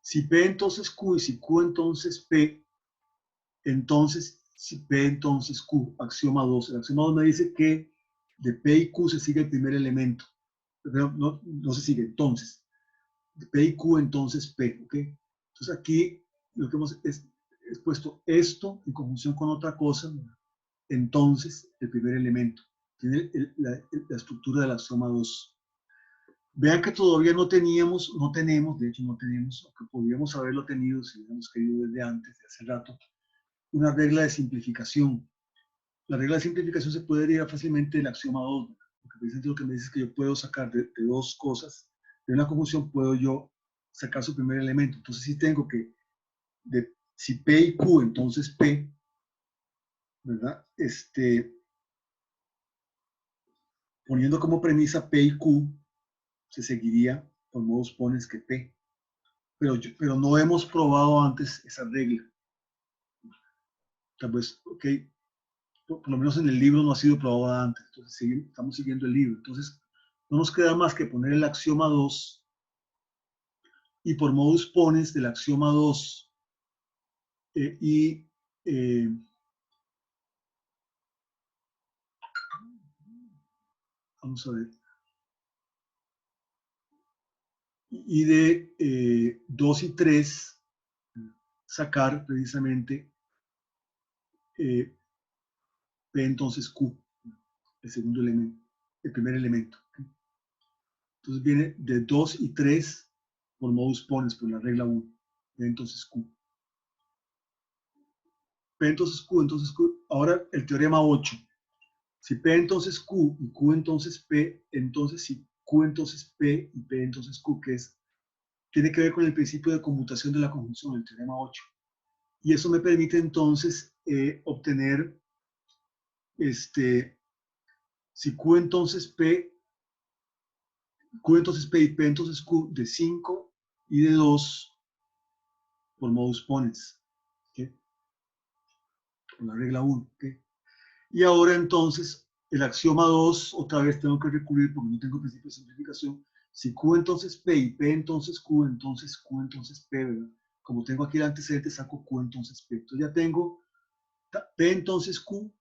Si P entonces Q y si Q entonces P, entonces si P entonces Q, axioma 2. El axioma 2 me dice que de P y Q se sigue el primer elemento. No se sigue, entonces. De P y Q entonces P, ¿ok? Entonces aquí lo que hemos es puesto esto en conjunción con otra cosa, entonces el primer elemento. Tiene la estructura del axioma 2. Vean que todavía no tenemos, de hecho no tenemos, aunque podríamos haberlo tenido si hubiéramos querido desde antes, de hace rato, una regla de simplificación. La regla de simplificación se puede derivar fácilmente del axioma 2, porque precisamente lo que me dice es que yo puedo sacar de dos cosas, de una conjunción puedo yo sacar su primer elemento. Entonces si tengo que, si P y Q, entonces P, ¿verdad? Poniendo como premisa P y Q, se seguiría por modus ponens que P. Pero no hemos probado antes esa regla. Tal vez, ok, por lo menos en el libro no ha sido probada antes, entonces estamos siguiendo el libro. Entonces, no nos queda más que poner el axioma 2 y por modus ponens del axioma 2 vamos a ver, y de 2 y 3 sacar precisamente P entonces Q, el segundo elemento, el primer elemento. ¿Okay? Entonces viene de 2 y 3 por modus ponens, por la regla 1, P entonces Q. P entonces Q. Ahora el teorema 8. Si P entonces Q y Q entonces P, entonces si Q entonces P y P entonces Q, que tiene que ver con el principio de conmutación de la conjunción, el teorema 8. Y eso me permite entonces obtener, si Q entonces P y P entonces Q de 5 y de 2 por modus ponens. ¿Okay? con la regla 1. ¿Okay? Y ahora entonces, el axioma 2, otra vez tengo que recurrir porque no tengo principio de simplificación. Si Q entonces P y P entonces Q, entonces Q entonces P, ¿verdad? Como tengo aquí el antecedente, saco Q entonces P. Entonces ya tengo P entonces Q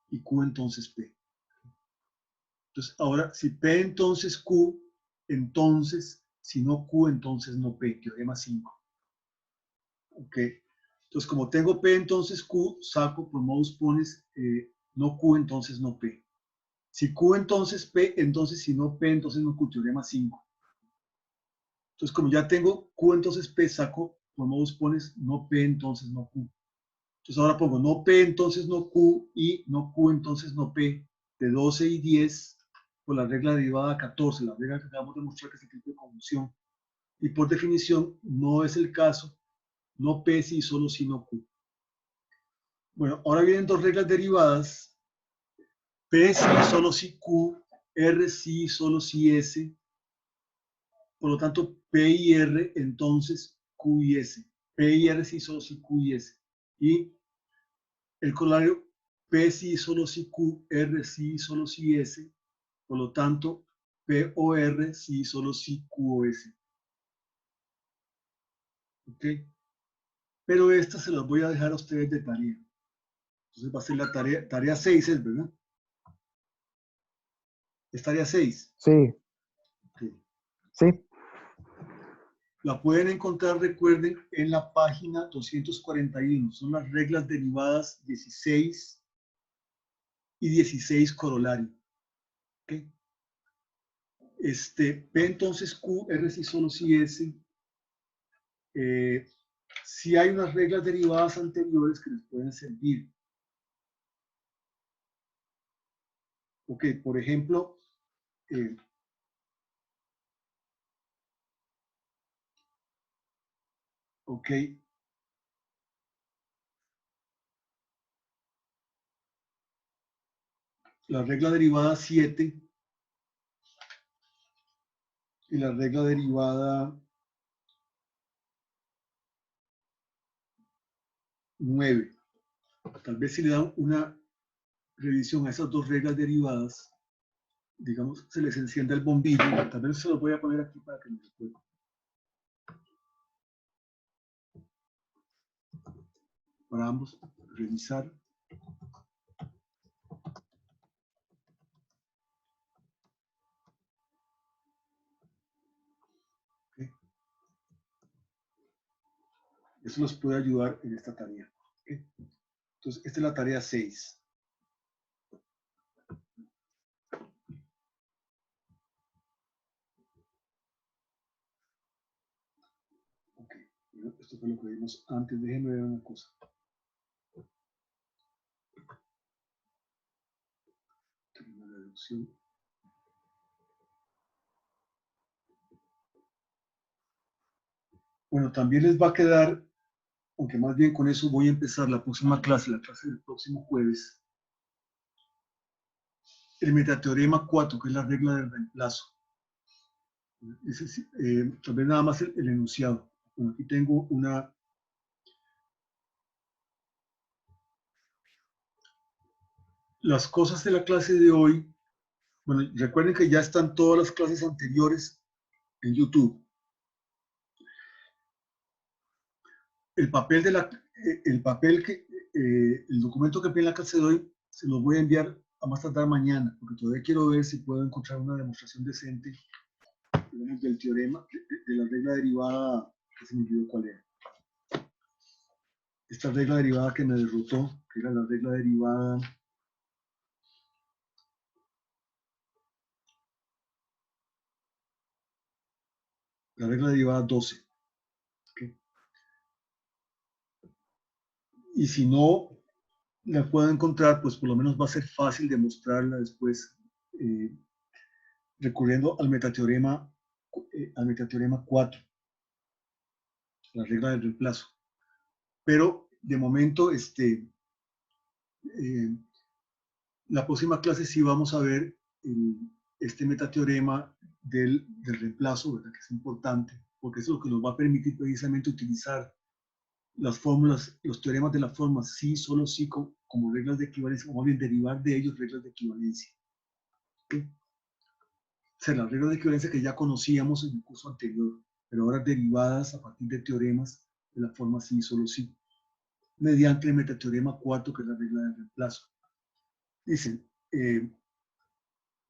y Q entonces P. Entonces ahora, si P entonces Q, entonces, si no Q, entonces no P, teorema 5. ¿Ok? Entonces, como tengo P entonces Q, saco por modus ponens, no Q, entonces no P. Si Q entonces P, entonces si no P, entonces no Q, teorema 5. Entonces, como ya tengo Q entonces P, saco por modus ponens, no P, entonces no Q. Entonces ahora pongo no P, entonces no Q, y no Q, entonces no P, de 12 y 10, por la regla derivada 14, la regla que acabamos de mostrar que es el tipo de conjunción. Y por definición, no es el caso, no P si solo si no Q. Bueno, ahora vienen dos reglas derivadas, P si solo si Q, R si solo si S, por lo tanto P y R, entonces Q y S. P y R si solo si Q y S. Y el corolario, P si solo si Q, R si solo si S, por lo tanto P o R si solo si Q o S. ¿Ok? Pero estas se las voy a dejar a ustedes de tarea. Entonces va a ser la tarea 6, ¿es verdad? ¿Es tarea 6? Sí, Okay. sí. La pueden encontrar, recuerden, en la página 241. Son las reglas derivadas 16 y 16 corolario. ¿Okay? P entonces Q, R si solo si S. Si hay unas reglas derivadas anteriores que les pueden servir. Ok, por ejemplo, ok, la regla derivada 7 y la regla derivada 9. Tal vez si le dan una revisión a esas dos reglas derivadas, digamos, se les encienda el bombillo. Tal vez se los voy a poner aquí para que me recuerden. Para ambos, revisar. ¿Okay? Eso los puede ayudar en esta tarea. ¿Okay? Entonces, esta es la tarea 6. Ok, esto fue lo que vimos antes. Déjenme ver una cosa. Una reducción. Bueno, también les va a quedar, aunque más bien con eso voy a empezar la próxima clase, la clase del próximo jueves, el metateorema 4, que es la regla del reemplazo. Tal vez nada más el enunciado. Bueno, aquí tengo una... Las cosas de la clase de hoy, bueno, recuerden que ya están todas las clases anteriores en YouTube. El papel el documento que viene en la clase de hoy, se los voy a enviar a más tardar mañana, porque todavía quiero ver si puedo encontrar una demostración decente, digamos, del teorema, de la regla derivada, que se me olvidó cuál era. Esta regla derivada que me derrotó, que era la regla derivada... La regla derivada 12. ¿Okay? Y si no la puedo encontrar, pues por lo menos va a ser fácil demostrarla después, recurriendo al metateorema 4, la regla del reemplazo. Pero de momento, la próxima clase sí vamos a ver este metateorema del reemplazo, ¿verdad? Que es importante, porque eso es lo que nos va a permitir precisamente utilizar las fórmulas, los teoremas de la forma sí, solo sí, como reglas de equivalencia, o más bien derivar de ellos reglas de equivalencia. ¿Okay? O sea, las reglas de equivalencia que ya conocíamos en el curso anterior, pero ahora derivadas a partir de teoremas de la forma sí, solo sí, mediante el metateorema 4, que es la regla del reemplazo. Dicen,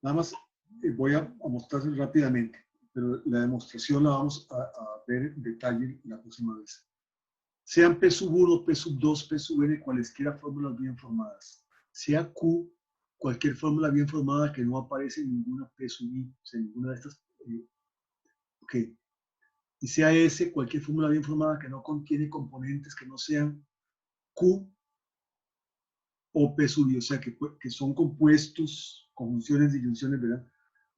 nada más voy a mostrarles rápidamente, pero la demostración la vamos a ver en detalle la próxima vez. Sean P sub 1, P sub 2, P sub n, cualesquiera fórmulas bien formadas. Sea Q, cualquier fórmula bien formada que no aparece en ninguna P sub I, o sea, en ninguna de estas. Ok. Y sea S, cualquier fórmula bien formada que no contiene componentes que no sean Q o P sub I, o sea, que son compuestos, conjunciones, disyunciones, ¿verdad?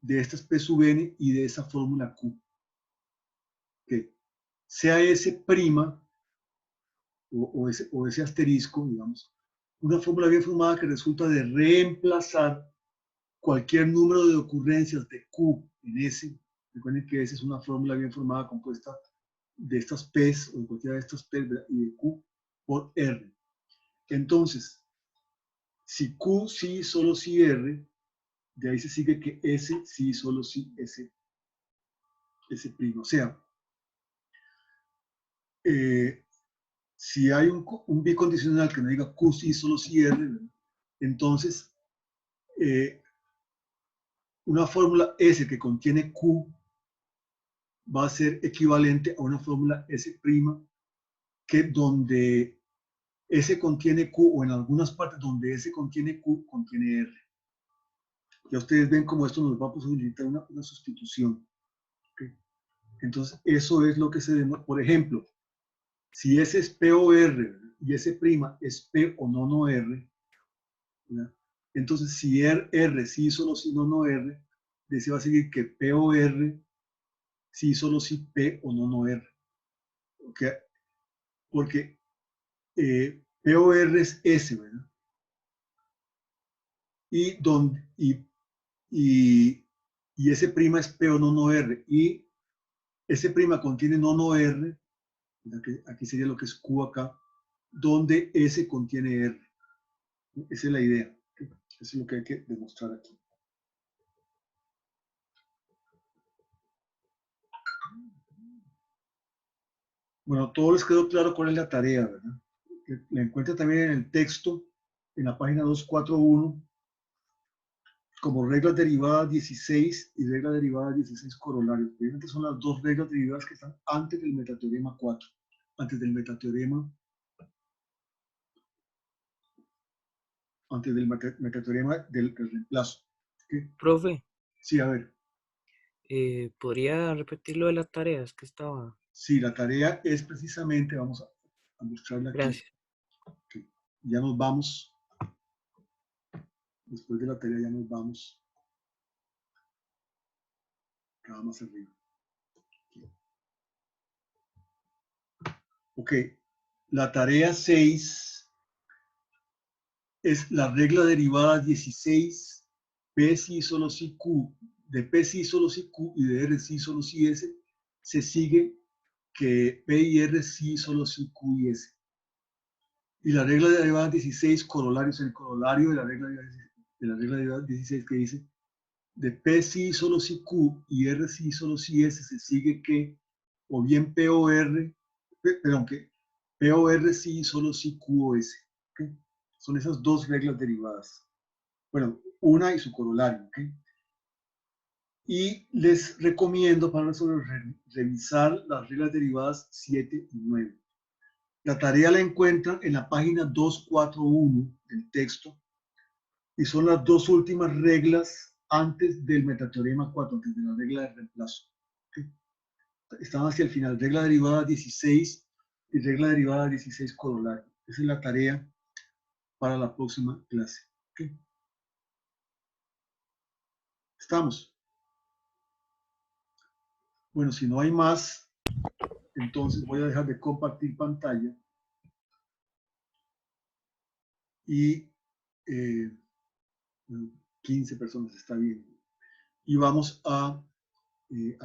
De estas P sub n y de esa fórmula Q. Okay. Sea S prima, o ese asterisco, digamos, una fórmula bien formada que resulta de reemplazar cualquier número de ocurrencias de Q en S. Recuerden que S es una fórmula bien formada compuesta de estas P's o de cualquiera de estas P's y de Q por R. Entonces, si Q sí, solo sí R, de ahí se sigue que S sí, solo sí S primo. O sea, si hay un bicondicional que me diga Q sí, solo sí R, entonces una fórmula S que contiene Q va a ser equivalente a una fórmula S' que donde S contiene Q o en algunas partes donde S contiene Q contiene R. Ya ustedes ven cómo esto nos va a posibilitar una sustitución. ¿Okay? Entonces, eso es lo que se demuestra. Por ejemplo, si S es P o R y S' es P o no R, ¿verdad? Entonces si R sí, solo sí, no R, de ese va a seguir que P o R sí, solo sí, P o no R. ¿Okay? Porque P o R es S, ¿verdad? Y S' es P o no R. Y S' contiene no R, aquí sería lo que es Q acá, donde S contiene R. Esa es la idea. Eso es lo que hay que demostrar aquí. Bueno, todo les quedó claro cuál es la tarea, ¿verdad? La encuentra también en el texto, en la página 241, como reglas derivadas 16 y reglas derivadas 16 corolarios. Obviamente son las dos reglas derivadas que están antes del metateorema 4, antes del metateorema, metateorema del reemplazo. ¿Okay? Profe, Sí, a ver. ¿podría repetir lo de las tareas que estaba? Sí, la tarea es precisamente, vamos a mostrarla aquí. Gracias. Okay. Ya nos vamos. Después de la tarea ya nos vamos. Acá más arriba. Ok, la tarea 6 es la regla derivada 16, P sí solo sí Q, de P sí solo sí Q y de R sí solo sí S, se sigue que P y R sí solo sí Q y S. Y la regla derivada 16, corolarios, el corolario de la regla derivada 16 que dice, de P sí solo sí Q y R sí solo sí S, se sigue que o bien P o R, perdón, que P o R sí solo sí Q o S. ¿Okay? Son esas dos reglas derivadas. Bueno, una y su corolario. ¿Okay? Y les recomiendo para revisar las reglas derivadas 7 y 9. La tarea la encuentran en la página 241 del texto y son las dos últimas reglas antes del metateorema 4, antes de la regla de reemplazo. ¿Okay? Están hacia el final, regla derivada 16 y regla derivada 16 corolario. Esa es la tarea para la próxima clase. ¿Okay? ¿Estamos? Bueno, si no hay más, entonces voy a dejar de compartir pantalla y 15 personas está bien. Y vamos a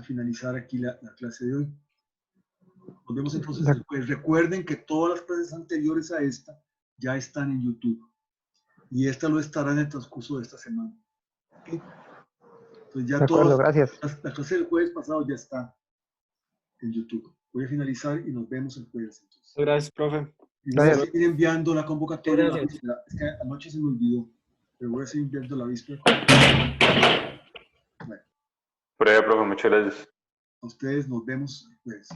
finalizar aquí la clase de hoy. Nos vemos entonces el jueves. Recuerden que todas las clases anteriores a esta ya están en YouTube. Y esta lo estará en el transcurso de esta semana. ¿Ok? Entonces ya De acuerdo, gracias. la clase del jueves pasado ya está en YouTube. Voy a finalizar y nos vemos el jueves. Entonces. Gracias, profe. Y voy a Gracias. seguir enviando la convocatoria. Gracias. La víspera. Es que anoche se me olvidó. Pero voy a seguir enviando la víspera. Bueno, Por ahí, profe, muchas gracias. a ustedes nos vemos el jueves.